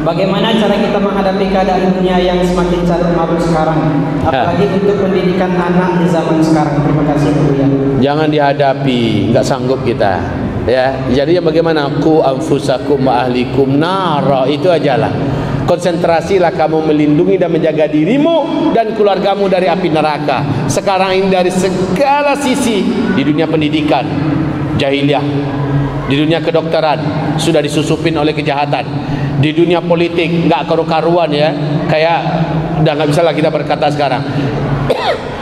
Bagaimana cara kita menghadapi keadaan dunia yang semakin carut marut sekarang, apalagi untuk pendidikan anak di zaman sekarang? Terima kasih Abu ya. Jangan dihadapi, nggak sanggup kita. Ya, jadi bagaimana? Qu anfusakum wa ahlikum nara, itu ajalah. Konsentrasilah kamu melindungi dan menjaga dirimu dan keluargamu dari api neraka. Sekarang ini dari segala sisi, di dunia pendidikan jahiliyah, di dunia kedokteran sudah disusupin oleh kejahatan, di dunia politik nggak karu-karuan ya, kayak udah nggak bisa lah kita berkata sekarang.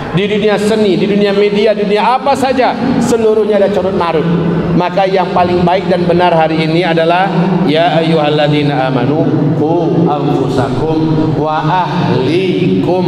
Di dunia seni, di dunia media, dunia apa saja, seluruhnya ada carut marut. Maka yang paling baik dan benar hari ini adalah ya ayyuhalladzina amanu qu anfusakum wa ahlikum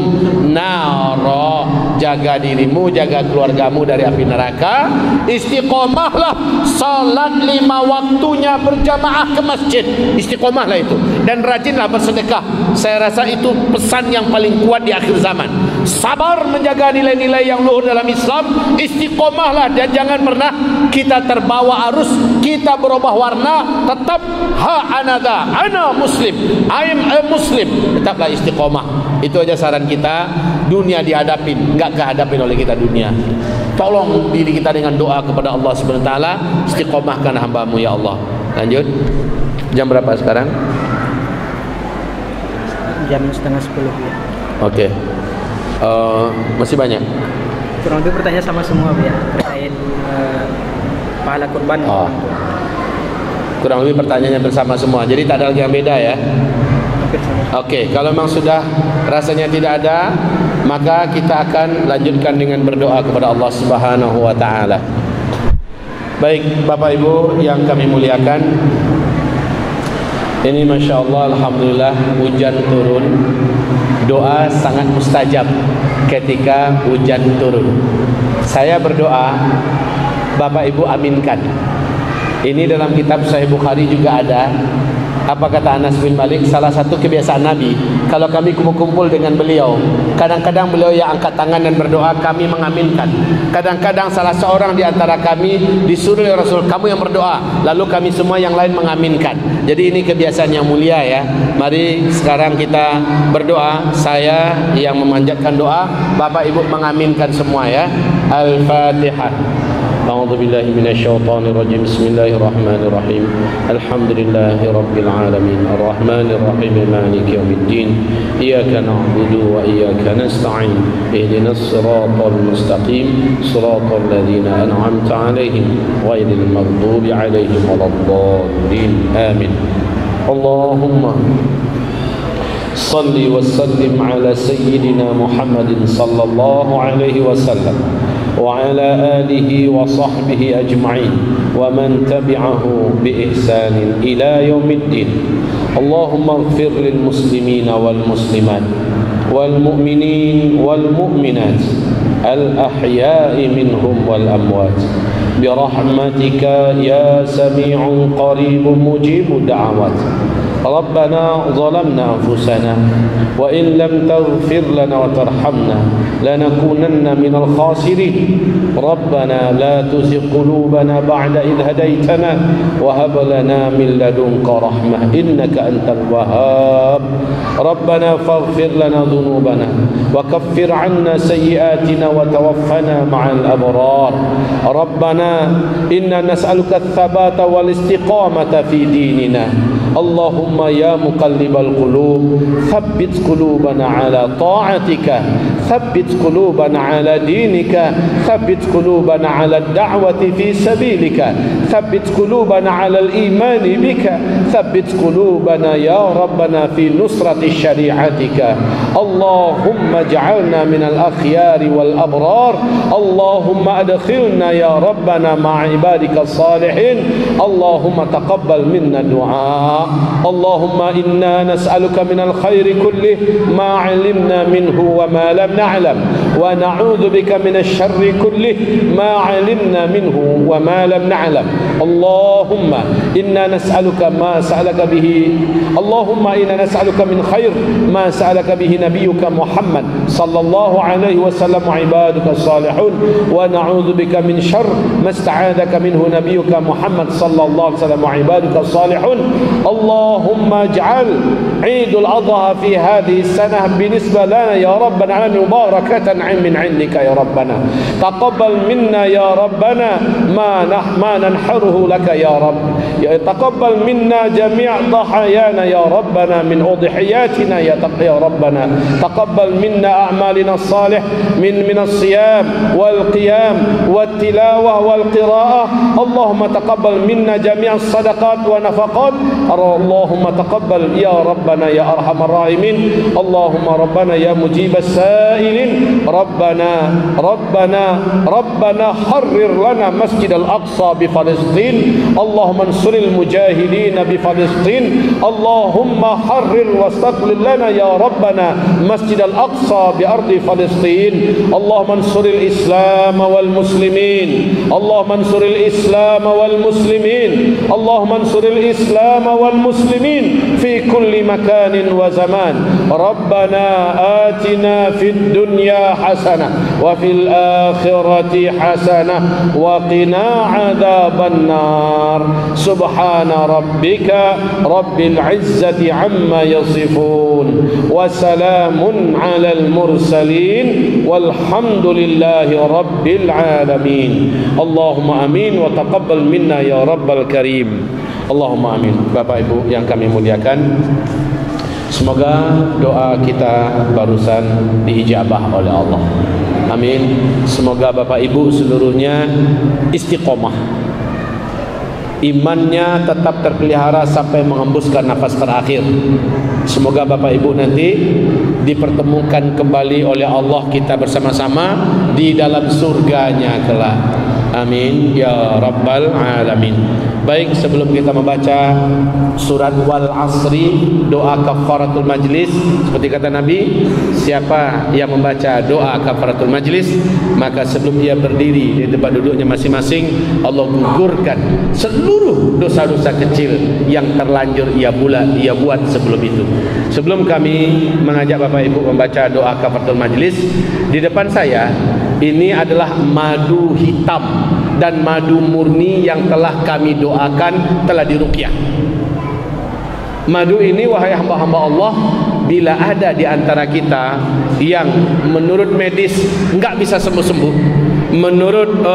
nara. Jaga dirimu, jaga keluargamu dari api neraka. Istiqomahlah, salat 5 waktunya berjamaah ke masjid. Istiqomahlah itu, dan rajinlah bersedekah. Saya rasa itu pesan yang paling kuat di akhir zaman. Sabar menjaga nilai-nilai yang luhur dalam Islam. Istiqomahlah dan jangan pernah kita terbawa arus, kita berubah warna. Tetap ana muslim, I am a muslim. Tetaplah istiqomah. Itu aja saran kita. Dunia dihadapin, enggak kehadapin oleh kita dunia. Tolong diri kita dengan doa kepada Allah Subhanahu wa taala. Istiqomahkan hamba-Mu ya Allah. Lanjut. Jam berapa sekarang? Jam 9:30 ya. Oke. Masih banyak. Kurang lebih pertanyaan sama semua ya, terkait pahala kurban. Kurang lebih pertanyaannya bersama semua. Jadi tak ada lagi yang beda ya. Oke, kalau memang sudah rasanya tidak ada, maka kita akan lanjutkan dengan berdoa kepada Allah Subhanahu wa taala. Baik, Bapak Ibu yang kami muliakan, ini Masya Allah, Alhamdulillah hujan turun. Doa sangat mustajab ketika hujan turun. Saya berdoa, Bapak Ibu aminkan. Ini dalam kitab Sahih Bukhari juga ada. Apa kata Anas bin Malik? Salah satu kebiasaan Nabi, kalau kami kumpul-kumpul dengan beliau, kadang-kadang beliau yang angkat tangan dan berdoa, kami mengaminkan. Kadang-kadang salah seorang di antara kami disuruh oleh Rasul, kamu yang berdoa, lalu kami semua yang lain mengaminkan. Jadi ini kebiasaan yang mulia ya. Mari sekarang kita berdoa. Saya yang memanjatkan doa, Bapak Ibu mengaminkan semua ya. Al-Fatihah. أعوذ بالله من الشيطان الرجيم بسم الله الرحمن الرحيم الحمد لله رب العالمين الرحمن الرحيم مالك يوم الدين إياك نعبد وإياك نستعين اهدنا الصراط المستقيم صراط الذين أنعمت عليهم غير المغضوب عليهم ولا الضالين آمين اللهم صل وسلم على سيدنا محمد صلى الله عليه وسلم وعلى آله وصحبه أجمعين ومن تبعه بإحسان إلى يوم الدين اللهم اغفر للمسلمين والمسلمات والمؤمنين والمؤمنات الأحياء منهم والأموات برحمتك يا سميع قريب مجيب الدعوات ربنا ظلمنا أنفسنا وإن لم تغفر لنا وترحمنا لنكونن من الخاسرين ربنا لا تزغ قلوبنا بعد إذ هديتنا وهب لنا من لدنك رحمة إنك أنت الوهاب ربنا فاغفر لنا ذنوبنا وكفر عنا سيئاتنا وتوفنا مع الأبرار ربنا إنا نسألك الثبات والاستقامة في ديننا اللهم يا مقلب القلوب ثبت قلوبنا على طاعتك ثبت قلوبنا على دينك ثبت قلوبنا على الدعوة في سبيلك ثبت قلوبنا على الإيمان بك ثبت قلوبنا يا ربنا في نصرة شريعتك اللهم اجعلنا من الأخيار والأبرار اللهم أدخلنا يا ربنا مع عبادك الصالحين اللهم تقبل منا الدعاء اللهم إنا نسألك من الخير كله ما علمنا منه وما لم نعلم ونعوذ بك من الشر كله ما علمنا منه وما لم نعلم اللهم إنا نسألك ما سألك به اللهم إنا نسألك من خير ما سألك به نبيك محمد صلى الله عليه وسلم وعبادك الصالحون ونعوذ بك من شر ما استعاذك منه نبيك محمد صلى الله عليه وسلم وعبادك الصالحون اللهم اجعل عيد الأضحى في هذه السنة بالنسبة لنا يا ربنا مباركة من عندك يا ربنا تقبل منا يا ربنا ما ننحره لك يا رب تقبل منا جميع ضحايانا يا ربنا من أضحياتنا يا ربنا تقبل منا أعمالنا الصالح من الصيام والقيام والتلاوة والقراءة اللهم تقبل منا جميع الصدقات ونفقات اللهم تقبل يا ربنا يا أرحم الراحمين اللهم ربنا يا مجيب السائلين ربنا حرر لنا مسجد الأقصى بفلسطين اللهم انصر المجاهدين بفلسطين اللهم حرر واستقبل لنا يا ربنا مسجد الأقصى بأرض فلسطين اللهم انصر الإسلام والمسلمين اللهم انصر الإسلام والمسلمين اللهم انصر الإسلام والمسلمين في كل مكان وزمان ربنا آتنا في الدنيا حسنة وفي الآخرة حسنة وقنا عذاب النار سبحان ربك رب العزة عما يصفون وسلام على المرسلين والحمد لله رب العالمين اللهم آمين وتقبل منا يا رب الكريم Allahumma amin. Bapak Ibu yang kami muliakan, semoga doa kita barusan diijabah oleh Allah. Amin. Semoga Bapak Ibu seluruhnya istiqomah, imannya tetap terpelihara sampai menghembuskan nafas terakhir. Semoga Bapak Ibu nanti dipertemukan kembali oleh Allah kita bersama-sama di dalam surganya kelak. Amin ya rabbal alamin. Baik, sebelum kita membaca surat Wal Asri, doa kafaratul majlis, seperti kata Nabi, siapa yang membaca doa kafaratul majlis, maka sebelum ia berdiri di tempat duduknya masing-masing, Allah gugurkan seluruh dosa-dosa kecil yang terlanjur ia buat sebelum itu. Sebelum kami mengajak Bapak Ibu membaca doa kafaratul majlis, di depan saya ini adalah madu hitam dan madu murni yang telah kami doakan telah diruqyah. Madu ini, wahai hamba-hamba Allah, bila ada di antara kita yang menurut medis enggak bisa sembuh-sembuh, menurut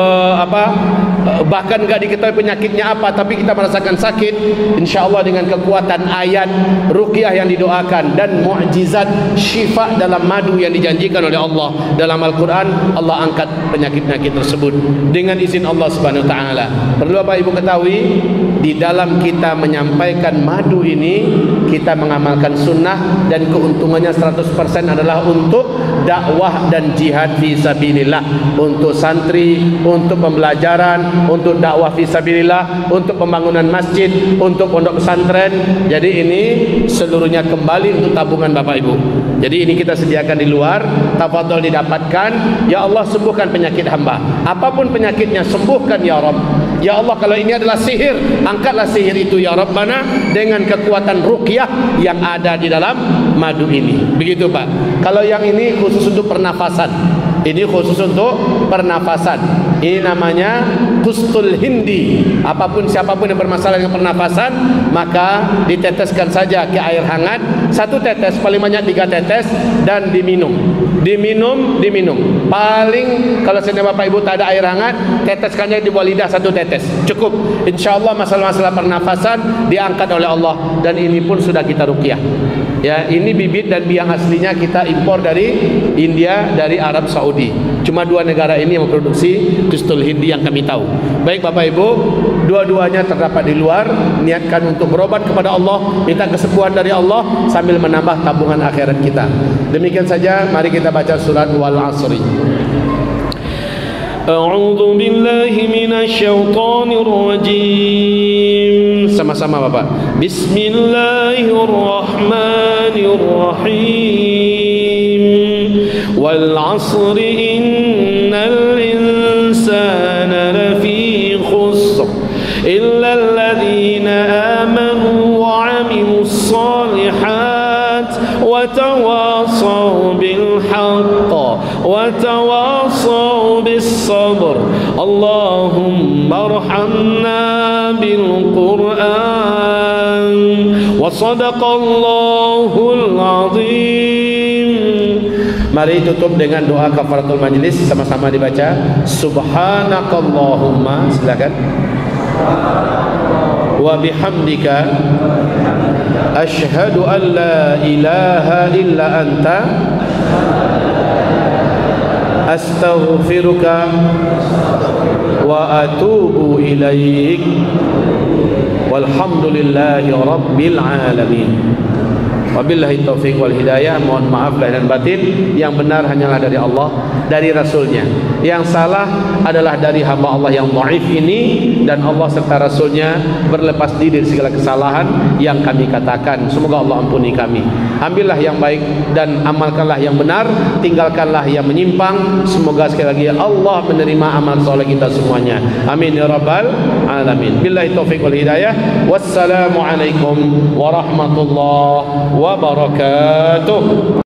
bahkan enggak diketahui penyakitnya apa, tapi kita merasakan sakit, insyaallah dengan kekuatan ayat ruqyah yang didoakan dan mukjizat syifa dalam madu yang dijanjikan oleh Allah dalam Al-Quran, Allah angkat penyakit-penyakit tersebut dengan izin Allah Subhanahu wa taala. Perlu Bapak Ibu ketahui, di dalam kita menyampaikan madu ini, kita mengamalkan sunnah, dan keuntungannya 100% adalah untuk dakwah dan jihad fi sabilillah, untuk santri, untuk pembelajaran, untuk dakwah fi sabilillah, untuk pembangunan masjid, untuk pondok pesantren. Jadi ini seluruhnya kembali untuk tabungan Bapak Ibu. Jadi ini kita sediakan di luar, tafadhol didapatkan. Ya Allah, sembuhkan penyakit hamba, apapun penyakitnya, sembuhkan ya Rabb. Ya Allah, kalau ini adalah sihir, angkatlah sihir itu ya Rabbana dengan kekuatan ruqyah yang ada di dalam madu ini. Begitu Pak. Kalau yang ini khusus untuk pernafasan, ini khusus untuk pernafasan. Ini namanya Qustul Hindi. Siapapun yang bermasalah dengan pernafasan, maka diteteskan saja ke air hangat, 1 tetes, paling banyak 3 tetes, dan diminum. Paling kalau seandainya Bapak Ibu tak ada air hangat, teteskannya di bawah lidah 1 tetes, cukup. InsyaAllah masalah-masalah pernafasan diangkat oleh Allah. Dan ini pun sudah kita ruqyah. Ya, ini bibit dan biang aslinya kita impor dari India, dari Arab Saudi. Cuma 2 negara ini yang memproduksi Qustul Hindi yang kami tahu. Baik Bapak Ibu, dua-duanya terdapat di luar. Niatkan untuk berobat kepada Allah, minta kesembuhan dari Allah sambil menambah tabungan akhirat kita. Demikian saja, mari kita baca surat Wal Asri. A'udzu billahi minasyaitonir rajim. Sama-sama Bapak. Bismillahirrahmanirrahim. Wal 'asri innal insana lafi khusr illa alladhina amanu wa 'amilus solihat wa tawasaw bil haqq wa tawasaw bis sabr. Allahumma arhamna bil Qur'an wa sadaqallahul azim. Mari tutup dengan doa kafaratul majlis, sama-sama dibaca. Subhanakallahumma, silakan, wa bihamdika asyhadu an la ilaha illa anta astaghfiruka wa atubu ilaik. Walhamdulillahi rabbil alamin. Wabillahi taufiq wal hidayah. Mohon maaf lahir dan batin. Yang benar hanyalah dari Allah, dari Rasulnya. Yang salah adalah dari hamba Allah yang dhaif ini, dan Allah serta Rasulnya berlepas diri dari segala kesalahan yang kami katakan. Semoga Allah ampuni kami. Ambillah yang baik dan amalkanlah yang benar, tinggalkanlah yang menyimpang. Semoga sekali lagi Allah menerima amal soleh kita semuanya. Amin ya rabbal alamin. Billahi taufiq wal hidayah. Wassalamualaikum warahmatullahi wabarakatuh.